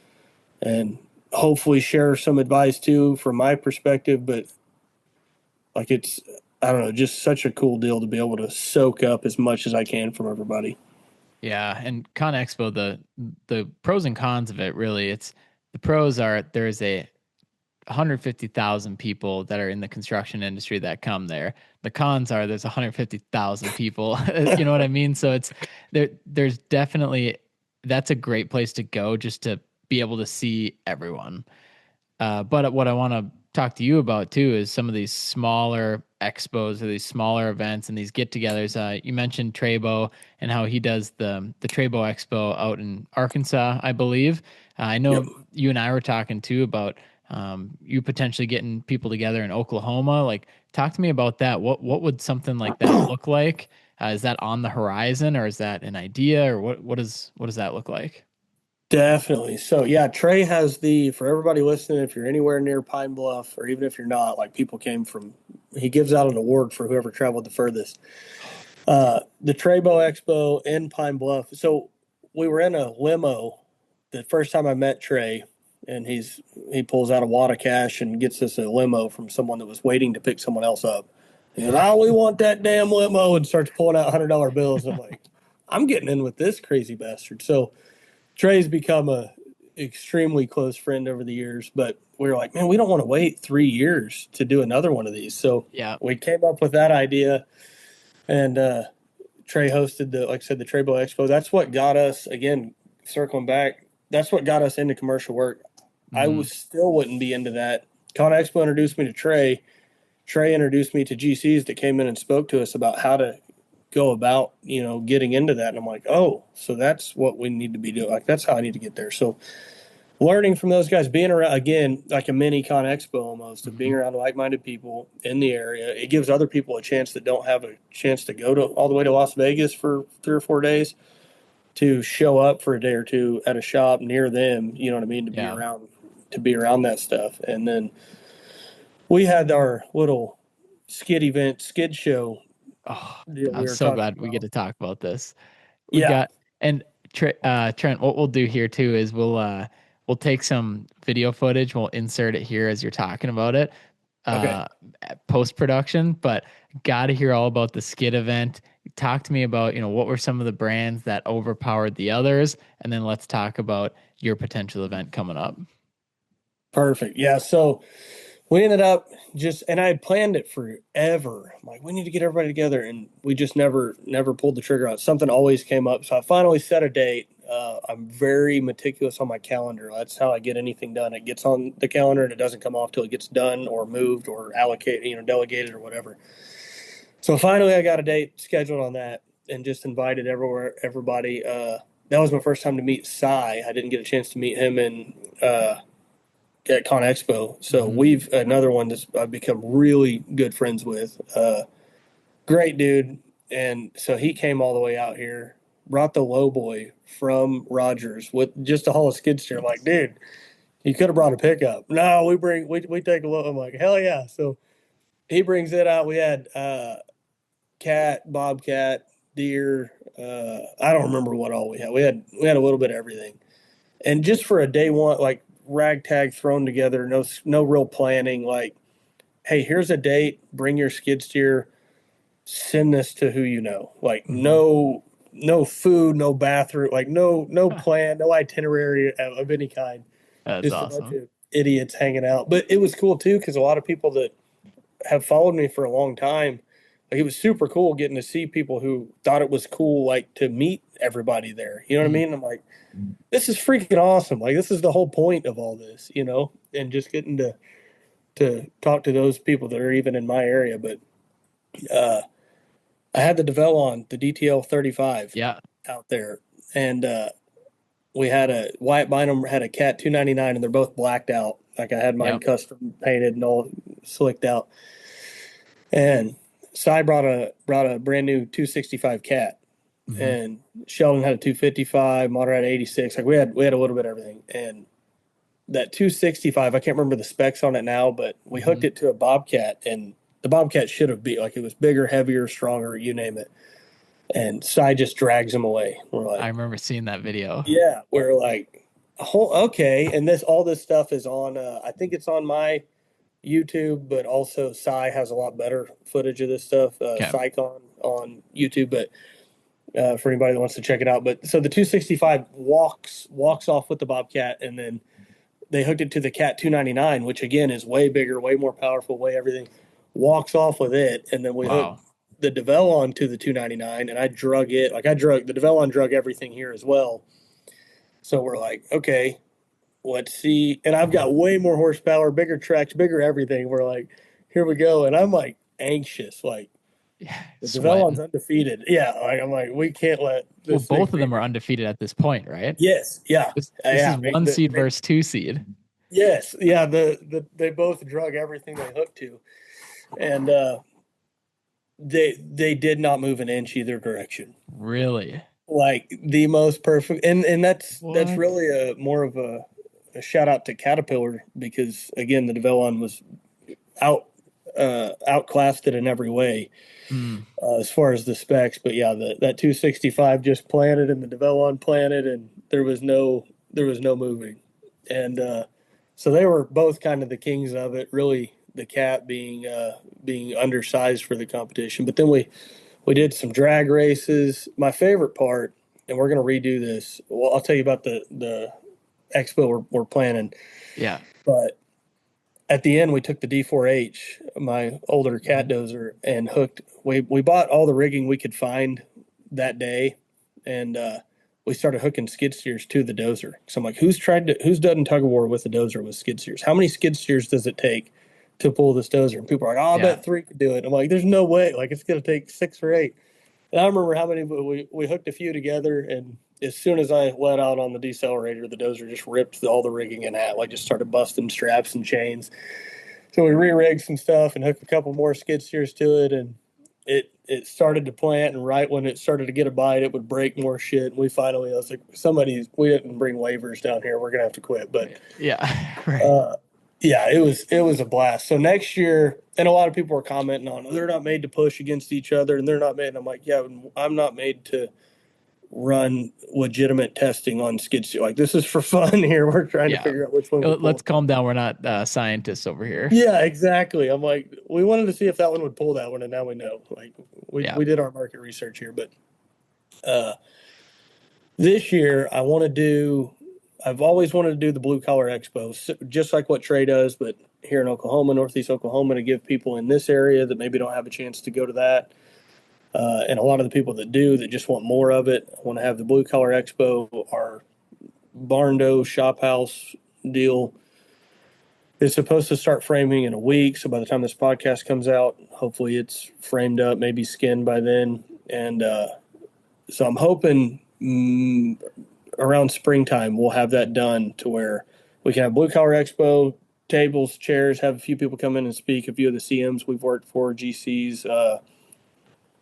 and hopefully share some advice too from my perspective. But like it's I don't know, just such a cool deal to be able to soak up as much as I can from everybody. Yeah, and Con Expo, the pros and cons of it really, it's the pros are there's a 150,000 people that are in the construction industry that come there. The cons are there's 150,000 people. You know what I mean? So it's there's definitely that's a great place to go just to be able to see everyone. But what I want to talk to you about too is some of these smaller expos or these smaller events and these get-togethers. You mentioned Trebo and how he does the Trebo Expo out in Arkansas, I believe. I Yep. know you and I were talking too about you potentially getting people together in Oklahoma. Like, talk to me about that. What would something like that look like? Is that on the horizon, or is that an idea, or what does that look like? Definitely. So yeah, Trey has the for everybody listening, if you're anywhere near Pine Bluff or even if you're not, like people came from he gives out an award for whoever traveled the furthest. The Trebo Expo in Pine Bluff. So we were in a limo the first time I met Trey, and he pulls out a wad of cash and gets us a limo from someone that was waiting to pick someone else up. He goes, "Oh, we want that damn limo," and starts pulling out $100 bills. I'm like, I'm getting in with this crazy bastard. So Trey's become a extremely close friend over the years, but we were like, man, we don't want to wait 3 years to do another one of these. So Yeah. we came up with that idea, and Trey hosted like I said, the Trebo Expo. That's what got us again. Circling back, that's what got us into commercial work. I Hmm. was still wouldn't be into that. Con Expo introduced me to Trey. Trey introduced me to GCs that came in and spoke to us about how to go about, getting into that. And I'm like, oh, so that's what we need to be doing. Like, that's how I need to get there. So learning from those guys, being around, again, like a mini Con Expo almost, of being Hmm. around like-minded people in the area, it gives other people a chance that don't have a chance to go to all the way to Las Vegas for 3 or 4 days to show up for a day or two at a shop near them. You know what I mean? Yeah. To be around that stuff. And then we had our little skid show Oh, deal we I'm were so talking glad we get about. to talk about this. We Yeah. got, and Trent, what we'll do here too is we'll take some video footage. We'll insert it here as you're talking about it, Okay. uh, post production. But got to hear all about the skid event. Talk to me about what were some of the brands that overpowered the others, and then let's talk about your potential event coming up. Perfect. Yeah. So we ended up and I had planned it forever. I'm like, we need to get everybody together. And we just never pulled the trigger on it. Something always came up. So I finally set a date. I'm very meticulous on my calendar. That's how I get anything done. It gets on the calendar and it doesn't come off till it gets done or moved or allocated, delegated or whatever. So finally I got a date scheduled on that and just invited everybody. That was my first time to meet Cy. I didn't get a chance to meet him at Con Expo. So Hmm. we've another one that I've become really good friends with. Great dude. And so he came all the way out here, brought the low boy from Rogers with just a haul of skid steer. I'm like, dude, you could have brought a pickup. No, we take a low. I'm like, hell yeah. So he brings it out. We had cat, bobcat, deer. I don't remember what all we had. We had a little bit of everything. And just for a day one, like ragtag thrown together, no real planning. Like, hey, here's a date. Bring your skid steer. Send this to who you know. Like, Hmm. no food, no bathroom, like no plan, no itinerary of any kind. That's Just a bunch awesome. of idiots hanging out. But it was cool too because a lot of people that have followed me for a long time. Like it was super cool getting to see people who thought it was cool, like to meet everybody there. You know what I Mhm. mean? I'm like, this is freaking awesome. Like this is the whole point of all this, and just getting to talk to those people that are even in my area. But uh, I had the Develon, the DTL 35 Yeah. out there, and we had a Wyatt Bynum had a Cat 299, and they're both blacked out. Like I had mine Yep. custom painted and all slicked out. And Cy brought a brand new 265 Cat, Hmm. and Sheldon had a 255, Motor had 86. Like we had a little bit of everything. And that 265, I can't remember the specs on it now, but we Hmm. hooked it to a Bobcat, and the Bobcat should have been like it was bigger, heavier, stronger, you name it. And Cy just drags him away. We're I like, remember seeing that video. yeah, we're like, okay. And all this stuff is on. I think it's on my YouTube, but also Cy has a lot better footage of this stuff. Okay. Cycon on YouTube, but for anybody that wants to check it out. But so the 265 walks off with the Bobcat, and then they hooked it to the Cat 299, which again is way bigger, way more powerful, way everything. Walks off with it, and then we hooked Wow. the Develon to the 299, and I drug it. Like I drug the Develon drug everything here as well. So we're like, okay, let's see. And I've got way more horsepower, bigger tracks, bigger everything. We're like, here we go. And I'm like anxious, like Yeah. the Develon's Sweating. undefeated. Yeah, like, I'm like, we can't let Well, this thing both of be. them are undefeated at this point, right? Yes, yeah, This yeah. is one seed versus two seed. Yes, yeah. They both drug everything they hooked to, and they did not move an inch either direction. Really? Like the most perfect, and that's What? really a more of a shout out to Caterpillar because again the Develon was out outclassed it in every way Mm. as far as the specs. But yeah, that 265 just planted and the Develon planted, and there was no moving. And so they were both kind of the kings of it. Really, the Cat being undersized for the competition. But then we did some drag races. My favorite part, and we're going to redo this. Well, I'll tell you about the expo we're planning. Yeah. But at the end, we took the D4H, my older cat Mhm. dozer, and hooked. We bought all the rigging we could find that day, and we started hooking skid steers to the dozer. So I'm like, who's done tug of war with the dozer with skid steers? How many skid steers does it take to pull this dozer? And people are like, oh, I Yeah. bet three could do it. I'm like, there's no way. Like it's going to take six or eight. And I remember how many we hooked a few together, and as soon as I let out on the decelerator, the dozer just ripped all the rigging in half. Like just started busting straps and chains. So we re-rigged some stuff and hooked a couple more skid steers to it, and it started to plant. And right when it started to get a bite, it would break more shit. And I was like, we didn't bring waivers down here. We're gonna have to quit. But Yeah. Right. uh, yeah, it was a blast. So next year, and a lot of people are commenting on they're not made to push against each other, and they're not made. And I'm like, yeah, I'm not made to run legitimate testing on skid steer. Like, this is for fun here. We're trying to Yeah. figure out which one would Let's pull. calm down. We're not scientists over here. Yeah, exactly. I'm like, we wanted to see if that one would pull that one, and now we know. Like, Yeah. we did our market research here, but uh, this year I want to do. I've always wanted to do the Blue Collar Expo, just like what Trey does, but here in Oklahoma, Northeast Oklahoma, to give people in this area that maybe don't have a chance to go to that. And a lot of the people that do that just want more of it. I want to have the Blue Collar Expo, our barn dough shop house deal. It's supposed to start framing in a week. So by the time this podcast comes out, hopefully it's framed up, maybe skinned by then. And so I'm hoping around springtime we'll have that done to where we can have Blue Collar Expo, tables, chairs, have a few people come in and speak, a few of the CMs we've worked for, GCs,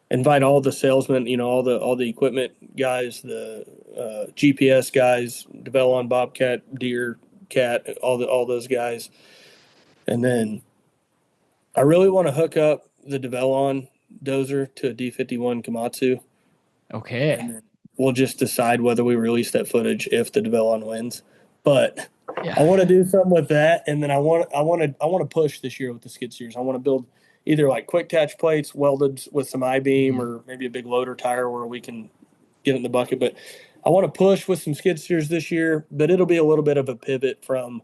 invite all the salesmen, all the equipment guys, the GPS guys, Develon, Bobcat, Deer, Cat, all those guys. And then I really want to hook up the Develon dozer to a D51 Komatsu, and Okay. then we'll just decide whether we release that footage if the Develon wins. But I Yeah. want to do something with that, and then I want to push this year with the skid steers. I want to build either like quick attach plates welded with some I-beam, Mhm. or maybe a big loader tire where we can get it in the bucket. But I want to push with some skid steers this year, but it'll be a little bit of a pivot from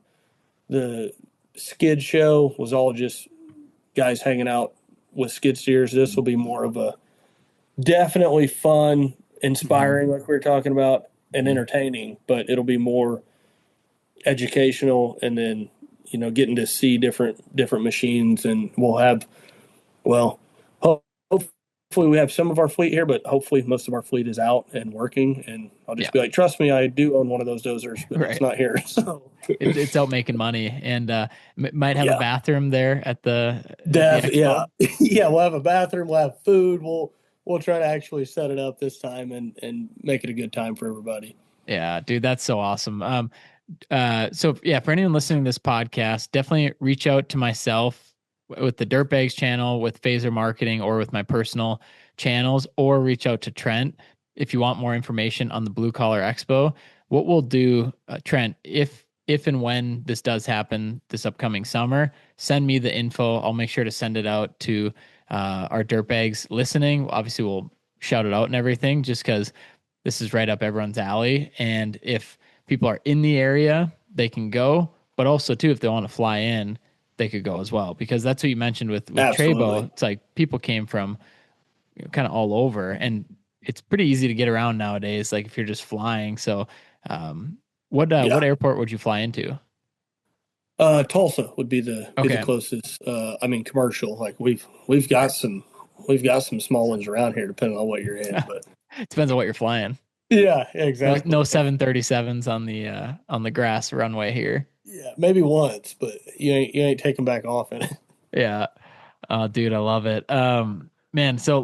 the skid show was all just guys hanging out with skid steers. This will be more of a definitely fun, Mhm. inspiring, like we were talking about, and Mhm. entertaining, but it'll be more educational, and then getting to see different machines. And we'll have, well, hopefully we have some of our fleet here, but hopefully most of our fleet is out and working, and I'll Yeah. just be like, trust me, I do own one of those dozers, but it's Right. not here. So It's out making money, and might have a yeah. bathroom there at the Yeah. expo. Yeah, we'll have a bathroom, we'll have food, we'll try to actually set it up this time and make it a good time for everybody. Yeah, dude, that's so awesome. So yeah, for anyone listening to this podcast, definitely reach out to myself with the Dirtbags channel, with Phaser Marketing, or with my personal channels, or reach out to Trent if you want more information on the Blue Collar Expo. What we'll do, Trent, if and when this does happen this upcoming summer, send me the info. I'll make sure to send it out to our Dirtbags listening. Obviously, we'll shout it out and everything, just because this is right up everyone's alley. And if people are in the area, they can go. But also, too, if they want to fly in, they could go as well. Because that's what you mentioned with Trebo. Absolutely. It's like people came from kind of all over, and it's pretty easy to get around nowadays. Like if you're just flying. So, um, what Yeah. airport would you fly into? Tulsa would be the Okay, closest. I mean, commercial. Like we've got some small ones around here, depending on what you're in. But depends on what you're flying. yeah, No exactly. 737s on the grass runway here. Yeah, maybe once, but you ain't taking back off in it. Yeah. Oh, dude, I love it. Man, so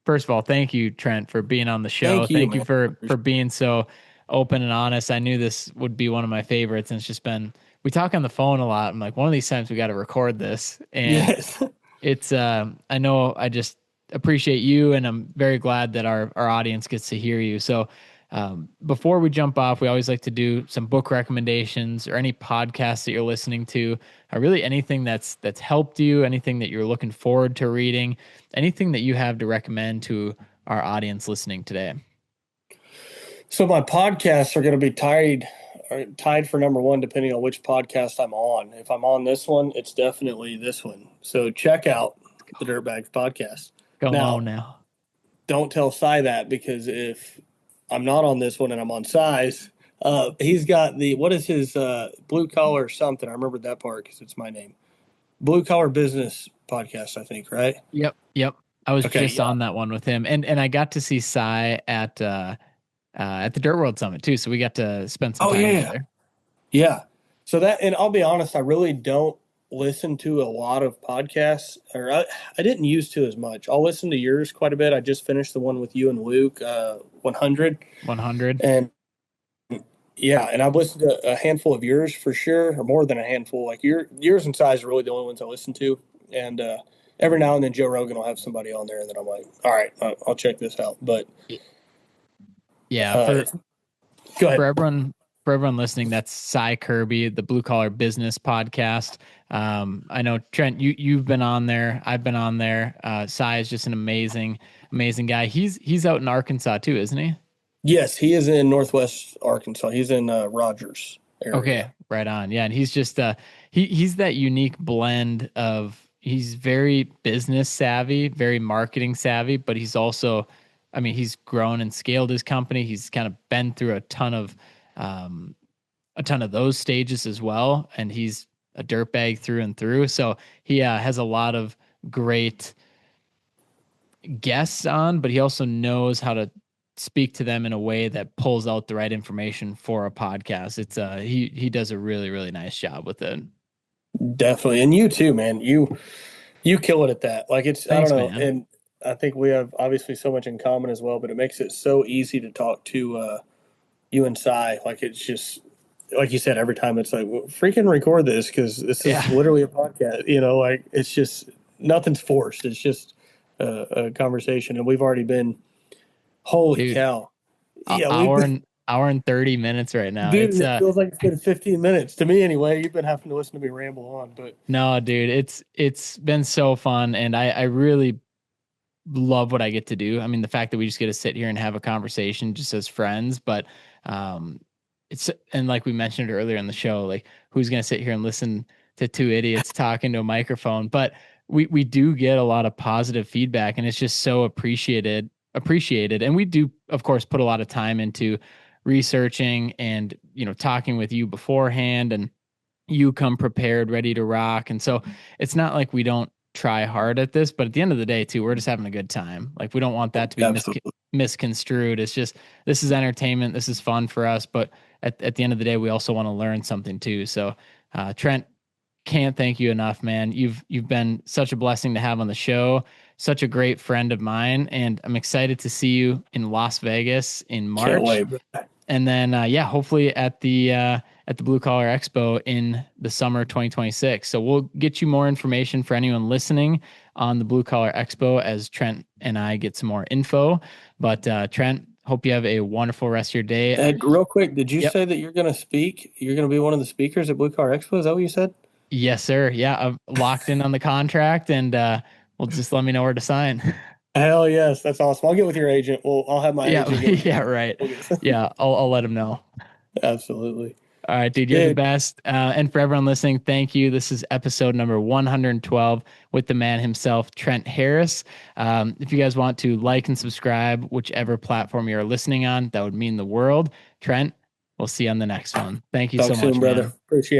first of all, thank you, Trent, for being on the show. Thank you, Thank you man. for being so open and honest. I knew this would be one of my favorites, and it's just been we talk on the phone a lot. I'm like, one of these times we got to record this, and Yes. it's I know I just appreciate you, and I'm very glad that our audience gets to hear you. So before we jump off, we always like to do some book recommendations or any podcasts that you're listening to, really anything that's helped you, anything that you're looking forward to reading, anything that you have to recommend to our audience listening today. So my podcasts are going to be tied for number one, depending on which podcast I'm on. If I'm on this one, it's definitely this one. So check out the Dirtbags podcast. Come on Now, now. don't tell Cy that, because if I'm not on this one and I'm on Cy's, he's got what is his blue collar something? I remembered that part because it's my name. Blue Collar Business Podcast, I think, right? Yep, yep. I was Okay, just yeah. on that one with him, and I got to see Cy at the Dirt World Summit too, so we got to spend some Oh time yeah, together. yeah. So that, and I'll be honest, I really don't listen to a lot of podcasts, or I didn't used to as much. I'll listen to yours quite a bit. I just finished the one with you and Luke, 100, 100. and yeah, and I've listened to a handful of yours for sure, or more than a handful. Like yours and Size are really the only ones I listen to, and every now and then Joe Rogan will have somebody on there that I'm like, all right, I'll check this out. But Yeah, It's, go for ahead. everyone listening, that's Cy Kirby, the Blue Collar Business Podcast. I know Trent, you've been on there. I've been on there. Cy is just an amazing guy. He's out in Arkansas too, isn't he? Yes, he is in Northwest Arkansas. He's in Rogers Okay, area. right on. Yeah, and he's just he's that unique blend of he's very business savvy, very marketing savvy, but he's also, I mean, he's grown and scaled his company. He's kind of been through um a ton of those stages as well, and he's a dirtbag through and through. So he has a lot of great guests on, but he also knows how to speak to them in a way that pulls out the right information for a podcast. It's he does a really nice job with it. Definitely. And you too, man. You kill it at that. Like it's I don't Thanks, know, man. and I think we have obviously so much in common as well, but it makes it so easy to talk to you and Cy. Like it's just like you said, every time it's like well, freaking record this because this is Yeah, literally a podcast. Like it's just nothing's forced. It's just a conversation, and we've already been. Holy dude, cow! Yeah, we've hour been, and hour and 30 minutes right now. dude. It feels like it's been 15 minutes to me anyway. You've been having to listen to me ramble on, but no, dude, it's been so fun, and I really love what I get to do. I mean, the fact that we just get to sit here and have a conversation just as friends, but um it's, and like we mentioned earlier in the show, like who's going to sit here and listen to two idiots talking to a microphone? But we do get a lot of positive feedback, and it's just so appreciated. And we do of course put a lot of time into researching and, talking with you beforehand, and you come prepared, ready to rock. And so it's not like we don't try hard at this, but at the end of the day, too, we're just having a good time. Like we don't want that to be absolutely misconstrued. It's just this is entertainment, this is fun for us, but at the end of the day, we also want to learn something too. So, Trent, can't thank you enough, man. You've been such a blessing to have on the show. Such a great friend of mine, and I'm excited to see you in Las Vegas in can't March, wait. and then yeah, hopefully at the Blue Collar Expo in the summer 2026. So we'll get you more information for anyone listening on the Blue Collar Expo as Trent and I get some more info. But Trent, hope you have a wonderful rest of your day. Ed, real quick, did you Yep. say that you're going to speak? You're going to be one of the speakers at Blue Car Expo? Is that what you said? Yes, sir. Yeah, I'm locked in on the contract, and well, just let me know where to sign. Hell yes, that's awesome. I'll get with your agent. Well, I'll have my Yeah, agent get with yeah, right. you. Yeah, I'll let him know. Absolutely, All right, dude, you're the dude. best. And for everyone listening, thank you. This is episode number 112 with the man himself, Trent Harris. If you guys want to like and subscribe, whichever platform you're listening on, that would mean the world. Trent, we'll see you on the next one. Thank you Talk so soon, much, brother. man. Appreciate it.